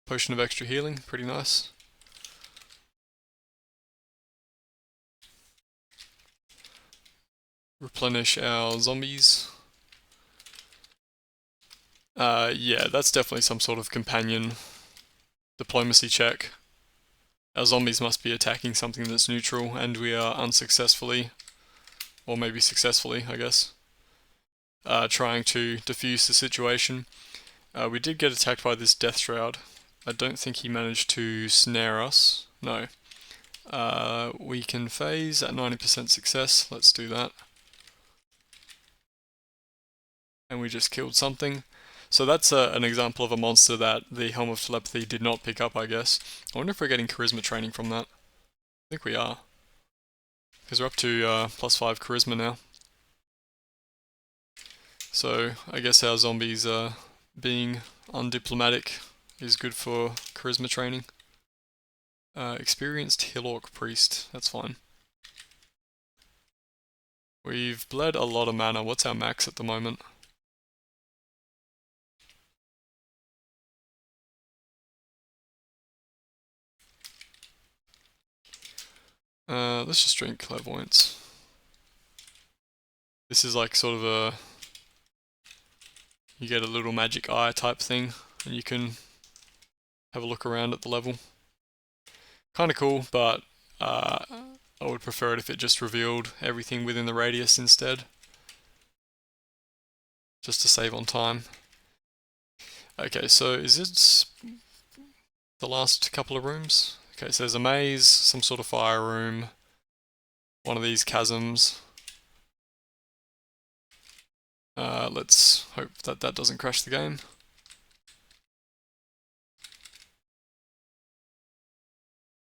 Potion of extra healing, pretty nice. Replenish our zombies. Yeah, that's definitely some sort of companion diplomacy check. Our zombies must be attacking something that's neutral, and we are unsuccessfully, or maybe successfully, I guess, trying to defuse the situation. We did get attacked by this Death Shroud. I don't think he managed to snare us. No. We can phase at 90% success. Let's do that. And we just killed something. So that's an example of a monster that the Helm of Telepathy did not pick up, I guess. I wonder if we're getting charisma training from that. I think we are. Because we're up to +5 charisma now. So I guess our zombies being undiplomatic is good for charisma training. Experienced Hill Orc Priest, that's fine. We've bled a lot of mana. What's our max at the moment? Let's just drink Clairvoyance. This is like sort of a... You get a little magic eye type thing, and you can have a look around at the level. Kinda cool, but I would prefer it if it just revealed everything within the radius instead. Just to save on time. Okay, so is it the last couple of rooms? Okay, so there's a maze, some sort of fire room, one of these chasms. Let's hope that that doesn't crash the game.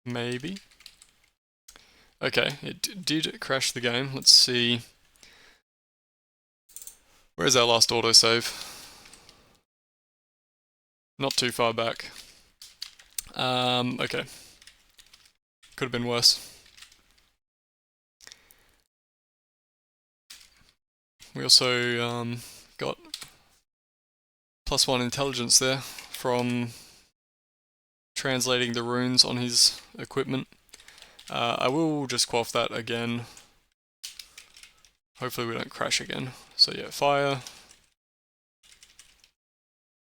Maybe. Okay, it did crash the game. Let's see. Where's our last autosave? Not too far back. Okay. Could have been worse. We also got +1 intelligence there from translating the runes on his equipment. I will just quaff that again. Hopefully we don't crash again. So yeah, fire.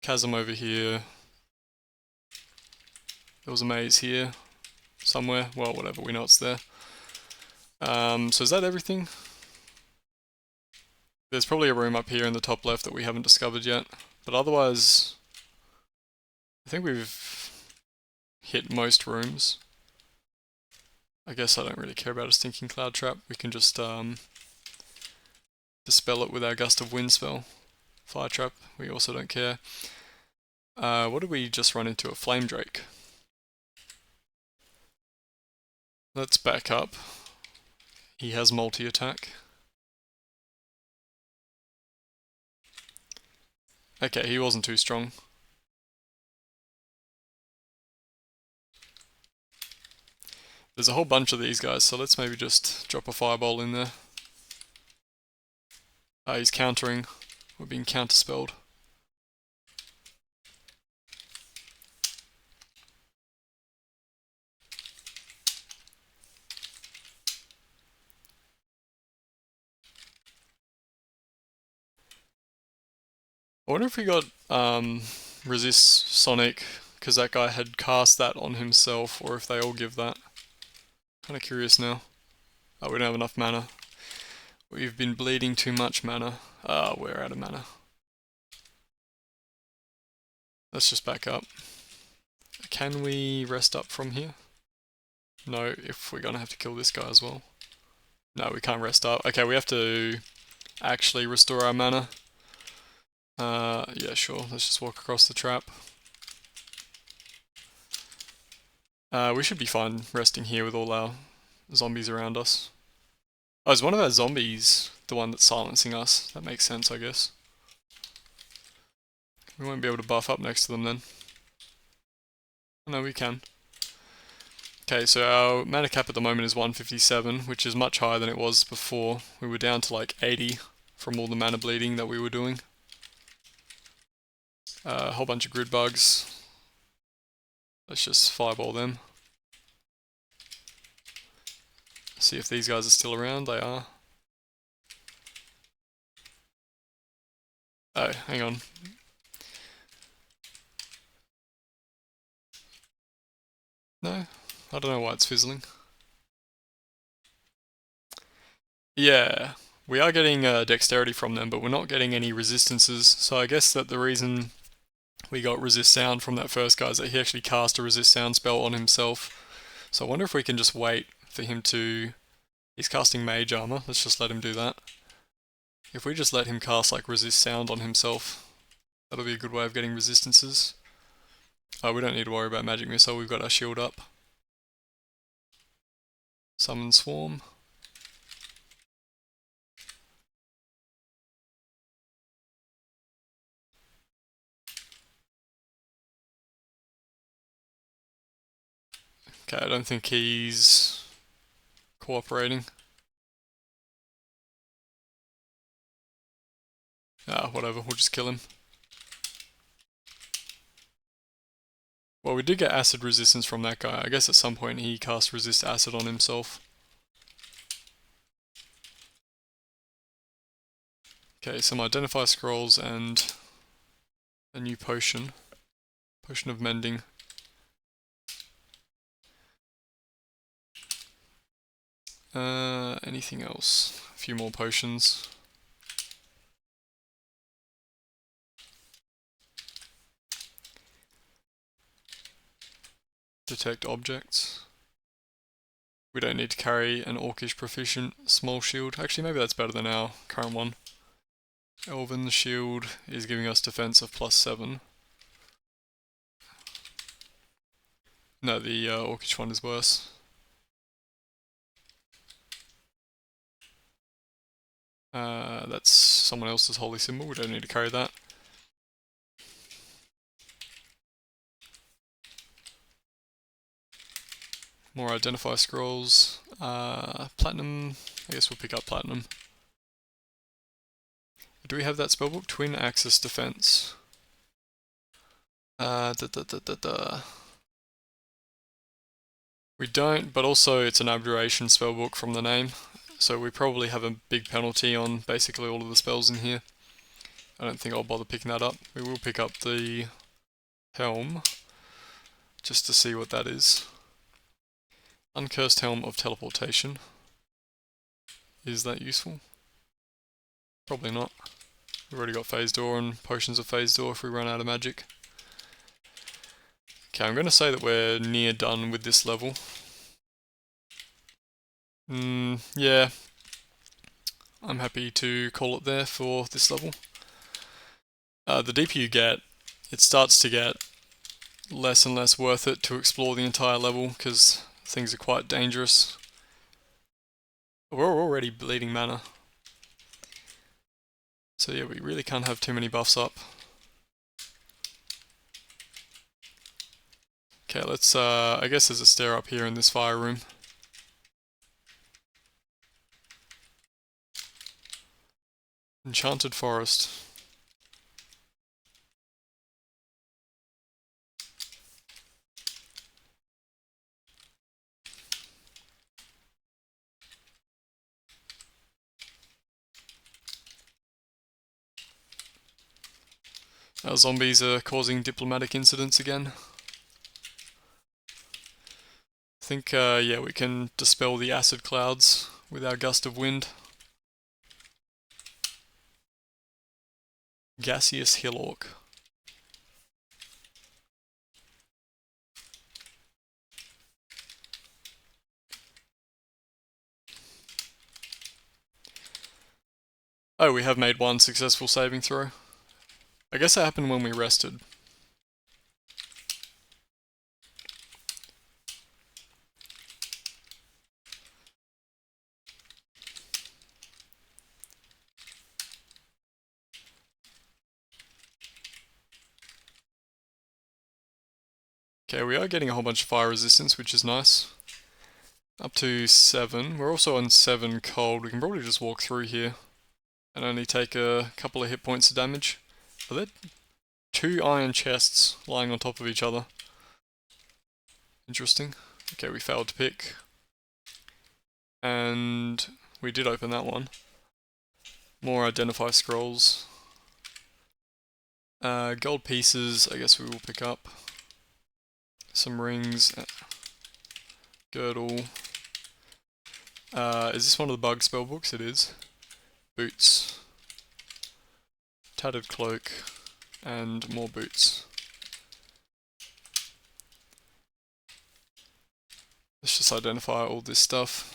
Chasm over here. There was a maze here somewhere. Well, whatever, we know it's there. So is that everything? There's probably a room up here in the top left that we haven't discovered yet. But otherwise, I think we've hit most rooms. I guess I don't really care about a stinking cloud trap. We can just dispel it with our gust of wind spell. Fire trap, we also don't care. What did we just run into? A flame drake. Let's back up. He has multi-attack. Okay, he wasn't too strong. There's a whole bunch of these guys, so let's maybe just drop a fireball in there. He's countering. We're being counterspelled. I wonder if we got resist Sonic because that guy had cast that on himself, or if they all give that. Kind of curious now. Oh, we don't have enough mana. We've been bleeding too much mana. We're out of mana. Let's just back up. Can we rest up from here? No, if we're gonna have to kill this guy as well. No, we can't rest up. Okay, we have to actually restore our mana. Yeah, sure. Let's just walk across the trap. We should be fine resting here with all our zombies around us. Oh, is one of our zombies the one that's silencing us? That makes sense, I guess. We won't be able to buff up next to them then. No, we can. Okay, so our mana cap at the moment is 157, which is much higher than it was before. We were down to like 80 from all the mana bleeding that we were doing. A whole bunch of grid bugs. Let's just fireball them. See if these guys are still around. They are. Oh, hang on. No, I don't know why it's fizzling. Yeah, we are getting dexterity from them, but we're not getting any resistances. So I guess that the reason we got resist sound from that first guy is that he actually cast a resist sound spell on himself. So I wonder if we can just wait for him to... He's casting mage armor, let's just let him do that. If we just let him cast like resist sound on himself, that'll be a good way of getting resistances. Oh, we don't need to worry about magic missile, we've got our shield up. Summon swarm. Okay, I don't think he's cooperating. Whatever, we'll just kill him. Well, we did get acid resistance from that guy. I guess at some point he cast resist acid on himself. Okay, some identify scrolls and a new potion. Potion of mending. Anything else? A few more potions. Detect objects. We don't need to carry an orcish proficient small shield. Actually, maybe that's better than our current one. Elven shield is giving us defense of +7. No, the orcish one is worse. That's someone else's holy symbol, we don't need to carry that. More identify scrolls. Platinum, I guess we'll pick up platinum. Do we have that spellbook? Twin Axis Defense. We don't, but also it's an abjuration spellbook from the name, so we probably have a big penalty on basically all of the spells in here. I don't think I'll bother picking that up. We will pick up the helm. just to see what that is. Uncursed Helm of Teleportation. Is that useful? Probably not. We've already got Phase Door and Potions of Phase Door if we run out of magic. Okay, I'm going to say that we're near done with this level. Yeah. I'm happy to call it there for this level. The deeper you get, it starts to get less and less worth it to explore the entire level because things are quite dangerous. We're already bleeding mana. So yeah, we really can't have too many buffs up. Okay, let's, I guess there's a stair up here in this fire room. Enchanted Forest. Our zombies are causing diplomatic incidents again. I think, yeah, we can dispel the acid clouds with our gust of wind. Gaseous Hill Orc. Oh, we have made one successful saving throw. I guess that happened when we rested. Okay, we are getting a whole bunch of fire resistance, which is nice. Up to 7. We're also on 7 cold. We can probably just walk through here and only take a couple of hit points of damage. Are there 2 iron chests lying on top of each other? Interesting. Okay, we failed to pick. And we did open that one. More identify scrolls. Gold pieces, I guess we will pick up. Some rings. Girdle. Is this one of the bug spell books? It is. Boots. Tattered cloak. And more boots. Let's just identify all this stuff.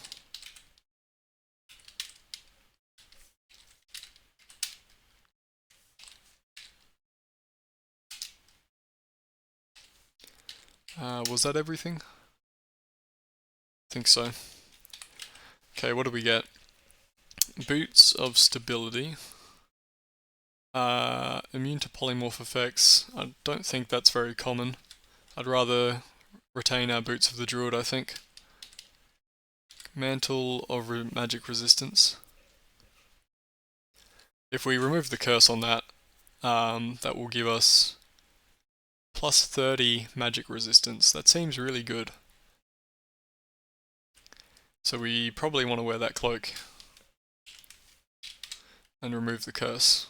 Was that everything? I think so. Okay, what do we get? Boots of Stability. Immune to polymorph effects. I don't think that's very common. I'd rather retain our Boots of the Druid, I think. Mantle of Magic Resistance. If we remove the curse on that, that will give us plus 30 magic resistance. That seems really good. So we probably want to wear that cloak and remove the curse.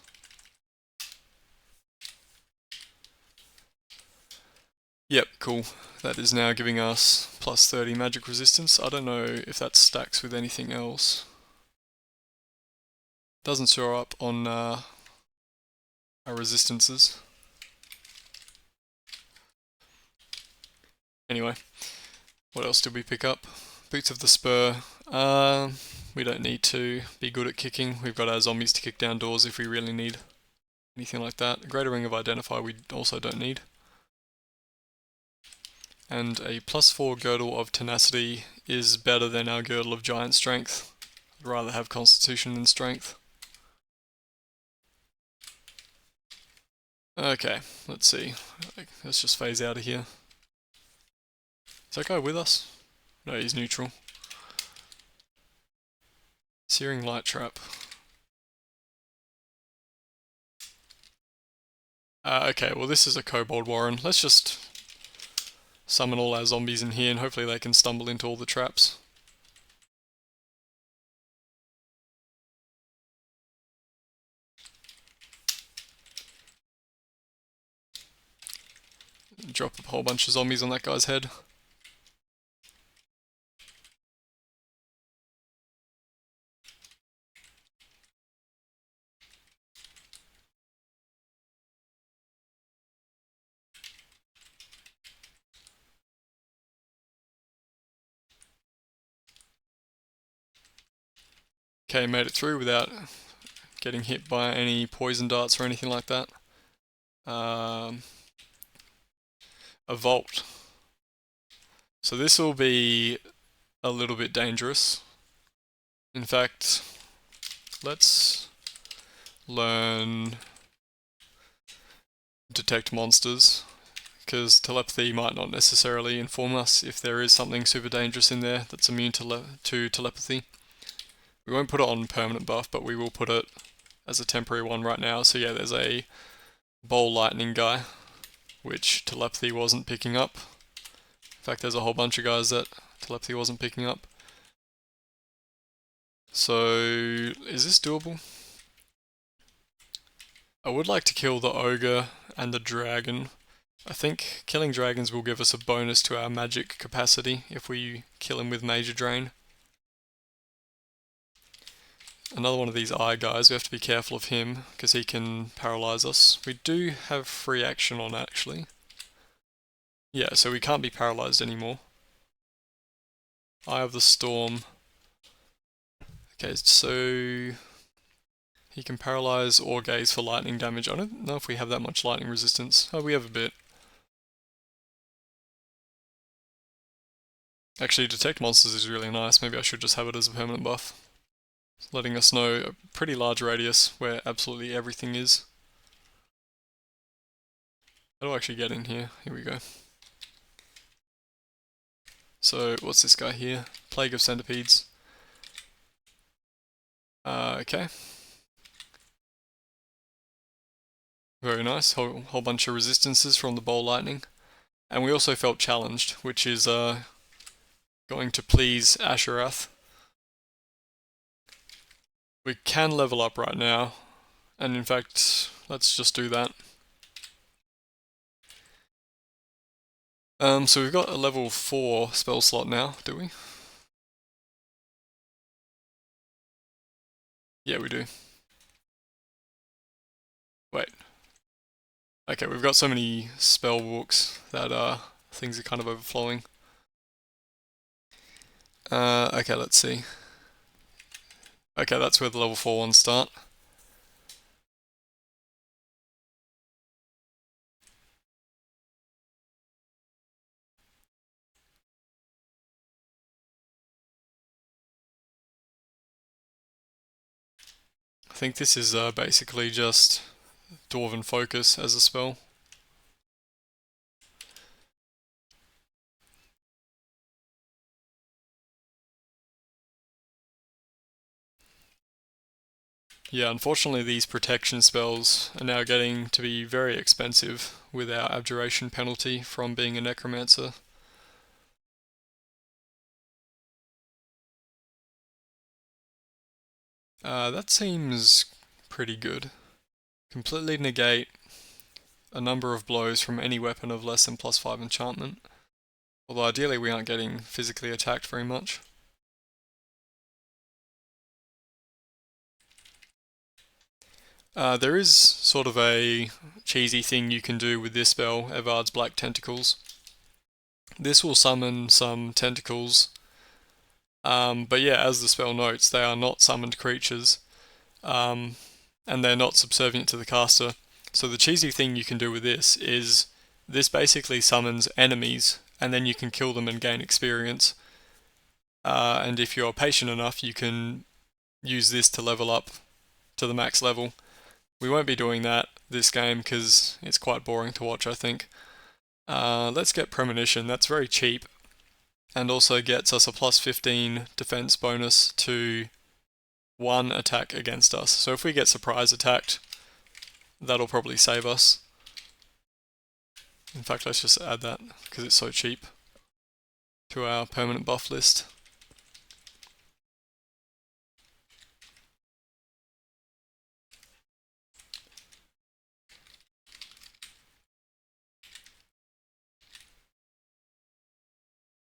Yep, cool. That is now giving us plus 30 magic resistance. I don't know if that stacks with anything else. Doesn't show up on our resistances. Anyway, what else did we pick up? Boots of the Spur. We don't need to be good at kicking. We've got our zombies to kick down doors if we really need anything like that. Greater Ring of Identify we also don't need. And a plus 4 Girdle of Tenacity is better than our Girdle of Giant Strength. I'd rather have Constitution than Strength. Okay, let's see. Let's just phase out of here. Is that guy with us? No, he's neutral. Searing Light Trap. Okay, well this is a Kobold Warren. Let's just summon all our zombies in here and hopefully they can stumble into all the traps. drop a whole bunch of zombies on that guy's head. Okay, made it through without getting hit by any poison darts or anything like that. A vault. So this will be a little bit dangerous. In fact, let's learn detect monsters, because telepathy might not necessarily inform us if there is something super dangerous in there that's immune to telepathy. We won't put it on permanent buff, but we will put it as a temporary one right now. So yeah, there's a bowl lightning guy, which telepathy wasn't picking up. In fact, there's a whole bunch of guys that telepathy wasn't picking up. So, is this doable? I would like to kill the ogre and the dragon. I think killing dragons will give us a bonus to our magic capacity if we kill him with Major Drain. Another one of these eye guys, we have to be careful of him because he can paralyze us. We do have free action on actually. Yeah, so we can't be paralyzed anymore. Eye of the Storm. Okay, so he can paralyze or gaze for lightning damage. I don't know if we have that much lightning resistance. Oh, we have a bit. Actually, detect monsters is really nice. Maybe I should just have it as a permanent buff. Letting us know a pretty large radius where absolutely everything is. How do I actually get in here? Here we go. So, what's this guy here? Plague of Centipedes. Okay. Very nice. Whole bunch of resistances from the bowl lightning. And we also felt challenged, which is going to please Asherath. We can level up right now, and in fact, let's just do that. So we've got a level 4 spell slot now, do we? Yeah, we do. Wait. Okay, we've got so many spell books that things are kind of overflowing. Okay, let's see. Okay, that's where the level 4 ones start. I think this is basically just Dwarven Focus as a spell. Yeah, unfortunately these protection spells are now getting to be very expensive with our abjuration penalty from being a necromancer. That seems pretty good. Completely negate a number of blows from any weapon of less than +5 enchantment. Although ideally we aren't getting physically attacked very much. There is sort of a cheesy thing you can do with this spell, Evard's Black Tentacles. This will summon some tentacles, but yeah, as the spell notes, they are not summoned creatures, and they're not subservient to the caster. So the cheesy thing you can do with this is, this basically summons enemies, and then you can kill them and gain experience. And if you're patient enough, you can use this to level up to the max level. We won't be doing that this game because it's quite boring to watch, I think. Let's get Premonition, that's very cheap, and also gets us a +15 defense bonus to 1 attack against us. So if we get surprise attacked, that'll probably save us. In fact, let's just add that because it's so cheap to our permanent buff list.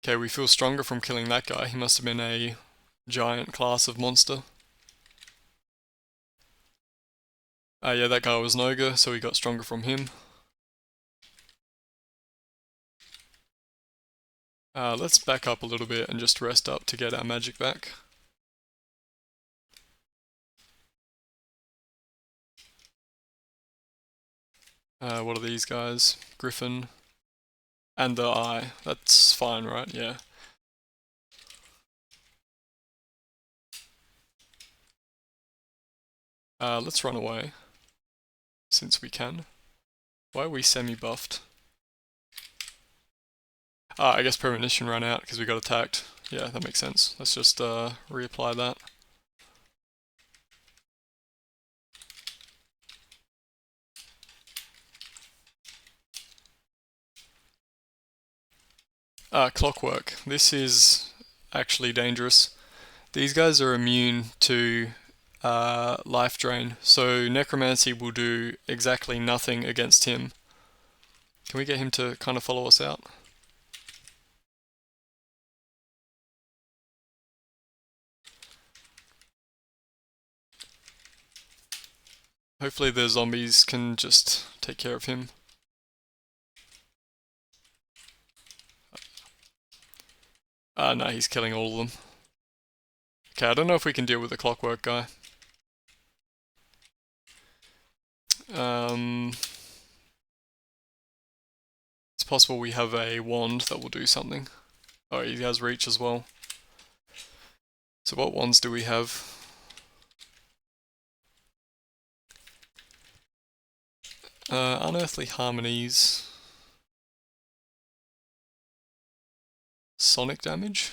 Okay, we feel stronger from killing that guy. He must have been a giant class of monster. Yeah, that guy was an ogre, so we got stronger from him. Let's back up a little bit and just rest up to get our magic back. What are these guys? Griffin. And the eye. That's fine, right? Yeah. Let's run away. Since we can. Why are we semi-buffed? I guess premonition ran out because we got attacked. Yeah, that makes sense. Let's just reapply that. Clockwork. This is actually dangerous. These guys are immune to life drain, so necromancy will do exactly nothing against him. Can we get him to kind of follow us out? Hopefully the zombies can just take care of him. No, he's killing all of them. Okay, I don't know if we can deal with the clockwork guy. It's possible we have a wand that will do something. Oh, he has reach as well. So what wands do we have? Unearthly Harmonies. Sonic damage?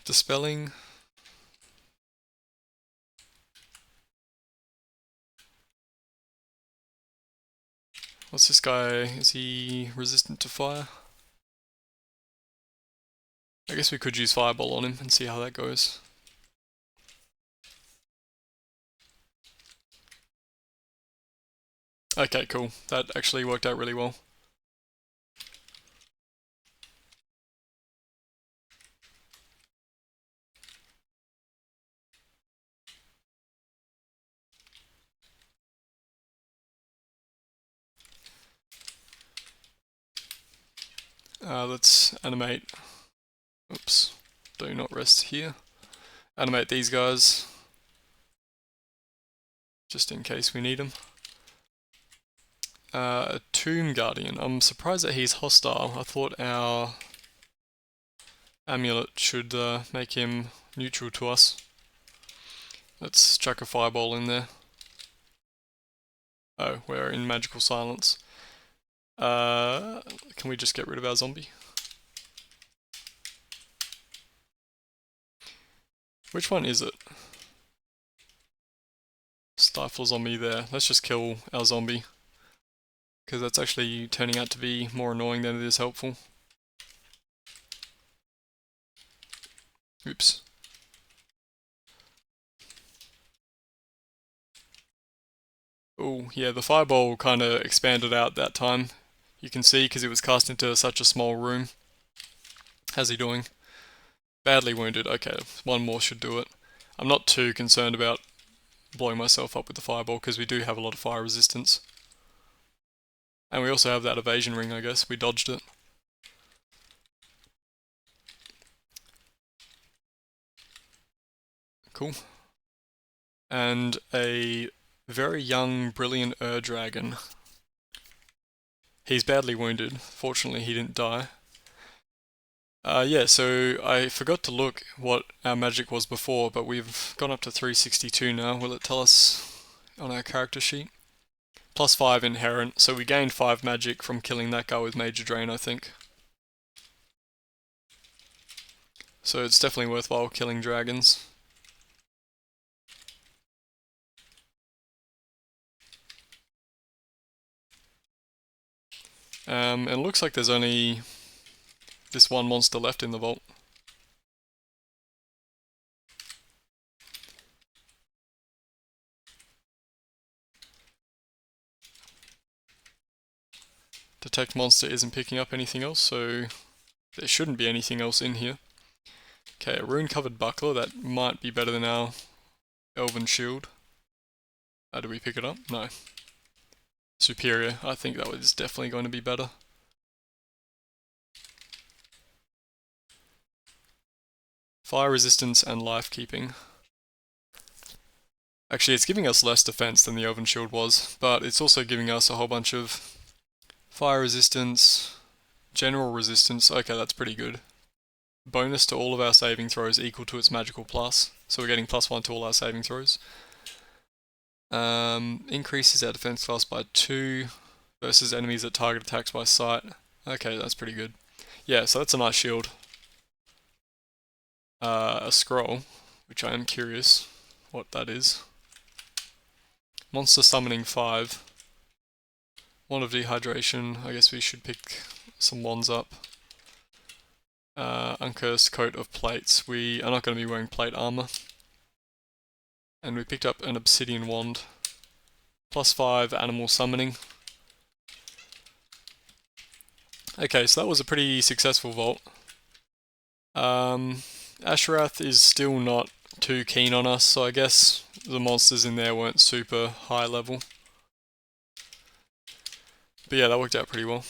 Dispelling? What's this guy? Is he resistant to fire? I guess we could use Fireball on him and see how that goes. Okay, cool. That actually worked out really well. Let's animate. Oops. Do not rest here. Animate these guys. Just in case we need them. Tomb Guardian. I'm surprised that he's hostile. I thought our amulet should make him neutral to us. Let's chuck a fireball in there. Oh, we're in magical silence. Can we just get rid of our zombie? Which one is it? Stifle zombie there. Let's just kill our zombie. Because that's actually turning out to be more annoying than it is helpful. Oops. Oh, yeah, the fireball kind of expanded out that time. You can see because it was cast into such a small room. How's he doing? Badly wounded. Okay, one more should do it. I'm not too concerned about blowing myself up with the fireball because we do have a lot of fire resistance. And we also have that evasion ring, I guess. We dodged it. Cool. And a very young, brilliant dragon. He's badly wounded. Fortunately, he didn't die. Yeah, so I forgot to look what our magic was before, but we've gone up to 362 now. Will it tell us on our character sheet? Plus 5 inherent, so we gained 5 magic from killing that guy with Major Drain, I think. So it's definitely worthwhile killing dragons. And it looks like there's only this one monster left in the vault. Detect monster isn't picking up anything else, so there shouldn't be anything else in here. Okay, a rune-covered buckler, that might be better than our elven shield. Do we pick it up? No. Superior, I think that was definitely going to be better. Fire resistance and life keeping. Actually, it's giving us less defense than the elven shield was, but it's also giving us a whole bunch of fire resistance, general resistance. Okay, that's pretty good. Bonus to all of our saving throws equal to its magical plus, so we're getting +1 to all our saving throws. Increases our defense class by 2 versus enemies that target attacks by sight. Okay, that's pretty good. Yeah, so that's a nice shield. A scroll, which I am curious what that is. Monster summoning 5. Wand of dehydration. I guess we should pick some wands up. Uncursed coat of plates. We are not going to be wearing plate armor. And we picked up an obsidian wand. +5 animal summoning. Okay, so that was a pretty successful vault. Asherath is still not too keen on us, so I guess the monsters in there weren't super high level. But yeah, that worked out pretty well.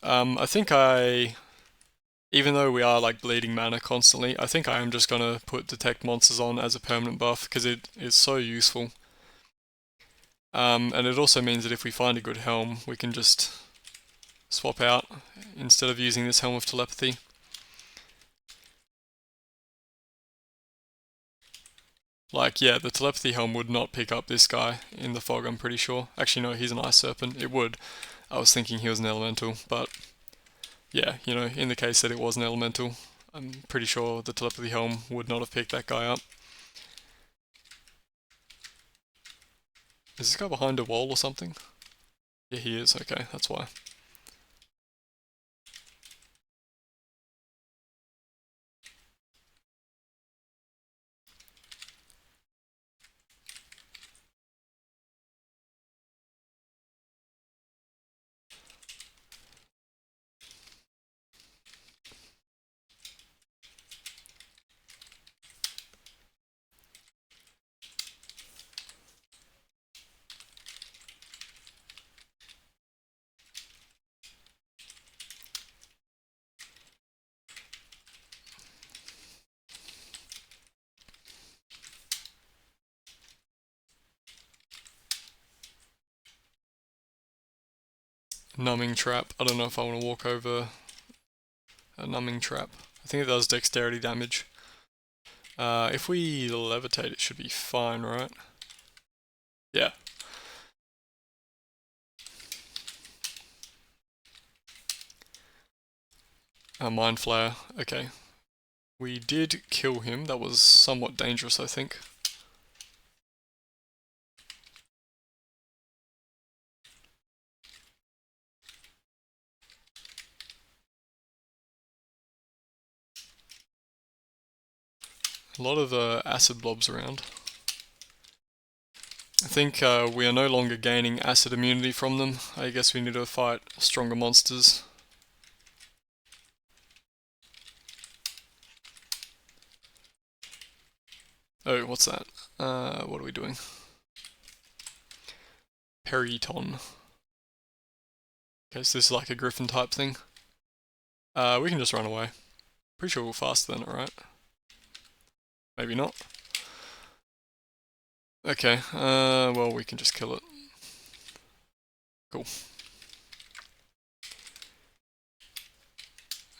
I think even though we are like bleeding mana constantly, I think I am just gonna put detect monsters on as a permanent buff because it is so useful. And it also means that if we find a good helm, we can just swap out instead of using this helm of telepathy. Like, yeah, the telepathy helm would not pick up this guy in the fog, I'm pretty sure. Actually, no, he's an ice serpent. It would. I was thinking he was an elemental, but yeah, you know, in the case that it was an elemental, I'm pretty sure the telepathy helm would not have picked that guy up. Is this guy behind a wall or something? Yeah, he is. Okay, that's why. Numbing trap. I don't know if I want to walk over a numbing trap. I think it does dexterity damage. If we levitate, it should be fine, right? Yeah. Mind Flayer. Okay. We did kill him. That was somewhat dangerous, I think. A lot of acid blobs around. I think we are no longer gaining acid immunity from them. I guess we need to fight stronger monsters. Oh, what's that? What are we doing? Periton. Okay, so this is like a griffin type thing. We can just run away. Pretty sure we're faster than it, right? Maybe not. Okay, well, we can just kill it. Cool.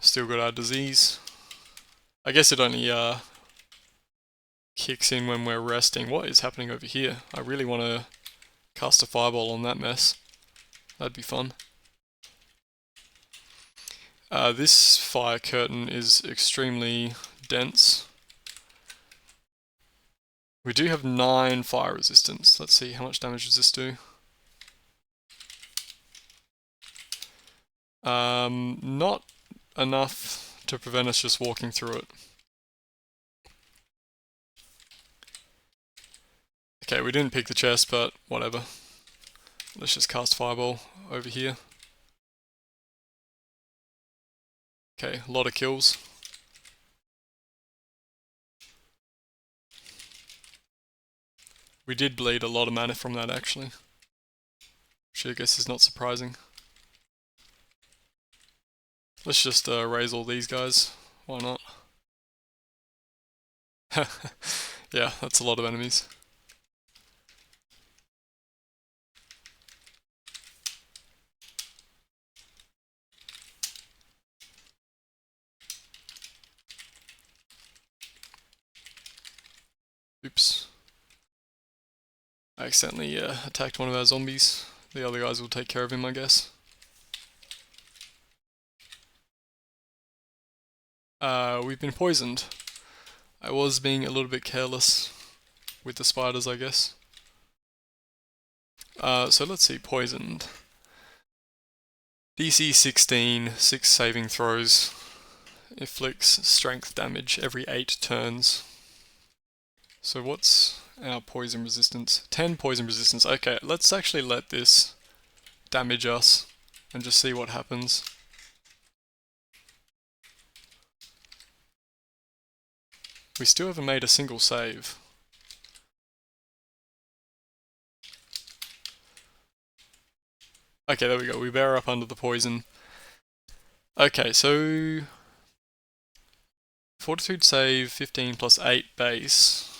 Still got our disease. I guess it only kicks in when we're resting. What is happening over here? I really want to cast a fireball on that mess. That'd be fun. This fire curtain is extremely dense. We do have 9 fire resistance. Let's see, how much damage does this do? Not enough to prevent us just walking through it. Okay, we didn't pick the chest, but whatever. Let's just cast Fireball over here. Okay, a lot of kills. We did bleed a lot of mana from that actually, which I guess is not surprising. Let's just raise all these guys, why not? Yeah, that's a lot of enemies. Oops. I accidentally attacked one of our zombies. The other guys will take care of him, I guess. We've been poisoned. I was being a little bit careless with the spiders, I guess. So let's see, poisoned. DC 16, 6 saving throws. Inflicts strength damage every 8 turns. So what's our poison resistance? 10 poison resistance. Okay, let's actually let this damage us and just see what happens. We still haven't made a single save. Okay, there we go. We bear up under the poison. Okay, so Fortitude save 15 plus 8 base.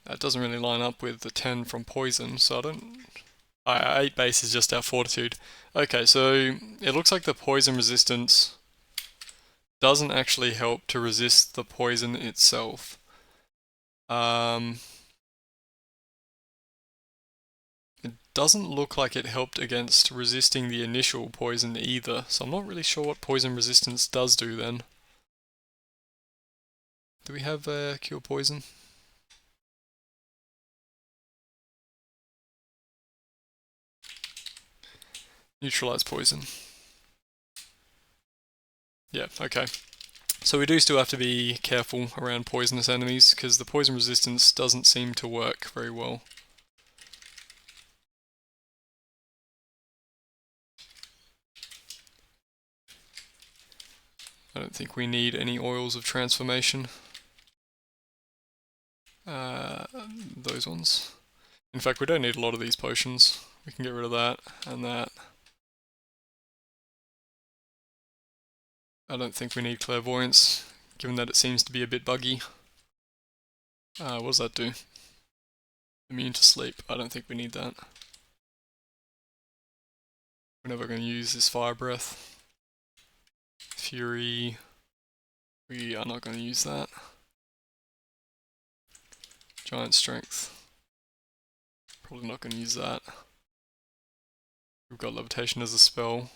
That doesn't really line up with the 10 from poison, so I don't... 8 base is just our fortitude. Okay, so it looks like the poison resistance doesn't actually help to resist the poison itself. It doesn't look like it helped against resisting the initial poison either, so I'm not really sure what poison resistance does do then. Do we have cure poison? Neutralize poison. Yeah, okay. So we do still have to be careful around poisonous enemies, because the poison resistance doesn't seem to work very well. I don't think we need any oils of transformation. Those ones. In fact, we don't need a lot of these potions. We can get rid of that and that. I don't think we need clairvoyance, given that it seems to be a bit buggy. What does that do? Immune to sleep. I don't think we need that. We're never going to use this fire breath. Fury. We are not going to use that. Giant strength. Probably not going to use that. We've got levitation as a spell.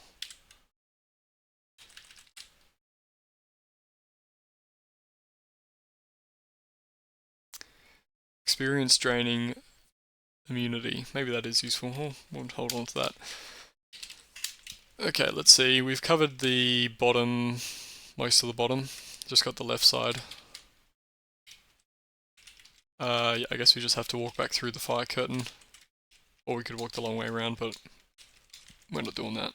Experience draining immunity. Maybe that is useful. We'll hold on to that. Okay, let's see. We've covered the bottom, most of the bottom. Just got the left side. Yeah, I guess we just have to walk back through the fire curtain. Or we could walk the long way around, but we're not doing that.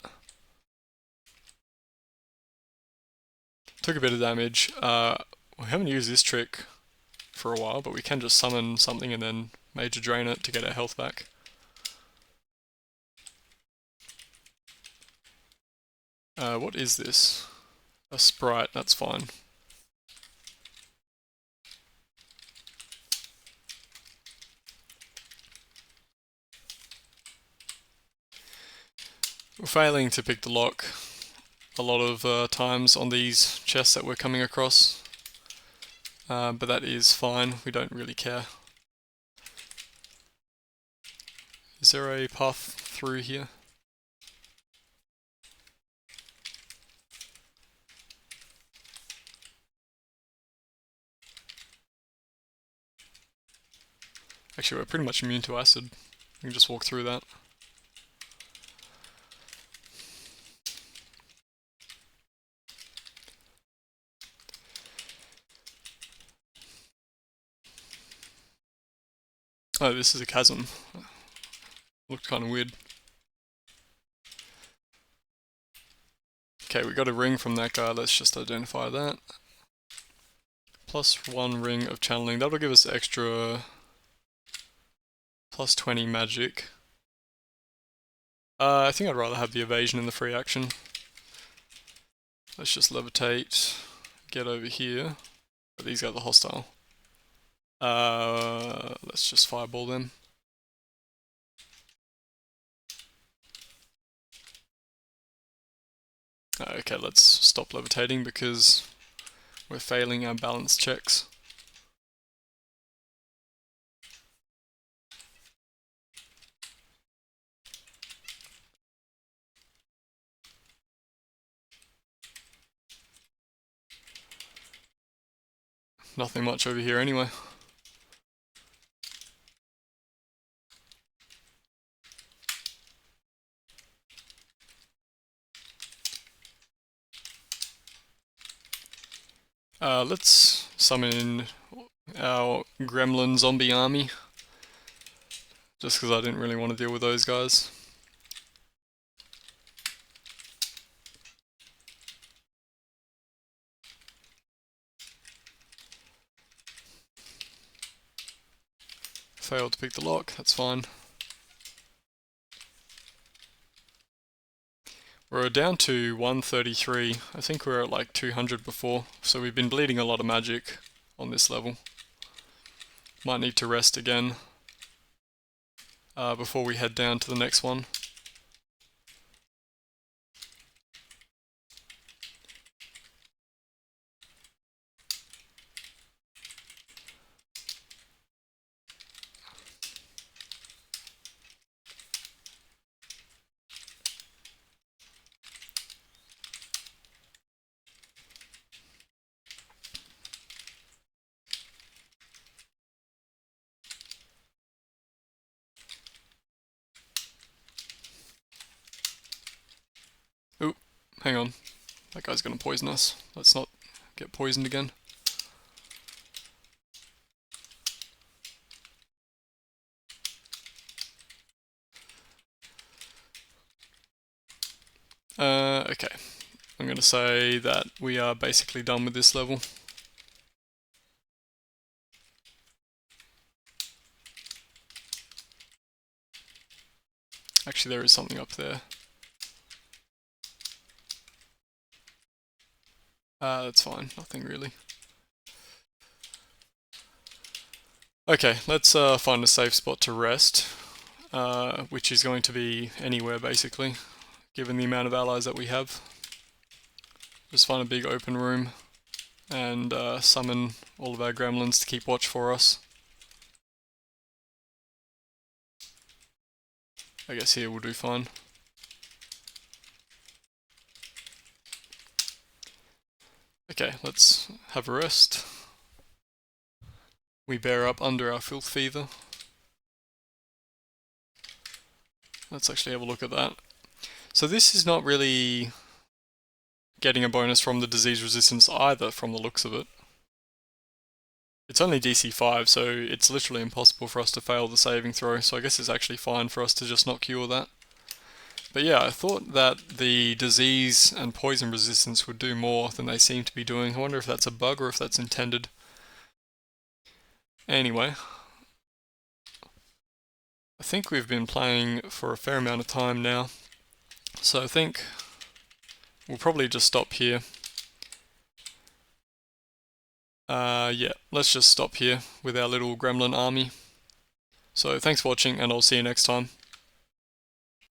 Took a bit of damage. We haven't used this trick for a while, but we can just summon something and then major drain it to get our health back. What is this? A sprite, that's fine. We're failing to pick the lock a lot of times on these chests that we're coming across. But that is fine, we don't really care. Is there a path through here? Actually, we're pretty much immune to acid. We can just walk through that. Oh, this is a chasm. Looked kind of weird. Okay, we got a ring from that guy, let's just identify that. +1 ring of channeling, that'll give us extra +20 magic. I think I'd rather have the evasion in the free action. Let's just levitate, get over here. But these guys are hostile. Let's just fireball them. Okay, let's stop levitating because we're failing our balance checks. Nothing much over here anyway. Let's summon our gremlin zombie army. Just because I didn't really want to deal with those guys. Failed to pick the lock, that's fine. We're down to 133. I think we were at like 200 before, so we've been bleeding a lot of magic on this level. Might need to rest again before we head down to the next one. Oop, hang on. That guy's gonna poison us. Let's not get poisoned again. Okay. I'm gonna say that we are basically done with this level. Actually, there is something up there. That's fine, nothing really. Okay, let's find a safe spot to rest, which is going to be anywhere basically, given the amount of allies that we have. Just find a big open room and summon all of our gremlins to keep watch for us. I guess here will do fine. Okay, let's have a rest. We bear up under our filth fever. Let's actually have a look at that. So this is not really getting a bonus from the disease resistance either, from the looks of it. It's only DC 5, so it's literally impossible for us to fail the saving throw, so I guess it's actually fine for us to just not cure that. But yeah, I thought that the disease and poison resistance would do more than they seem to be doing. I wonder if that's a bug or if that's intended. Anyway, I think we've been playing for a fair amount of time now, so I think we'll probably just stop here. Yeah, let's just stop here with our little gremlin army. So thanks for watching, and I'll see you next time.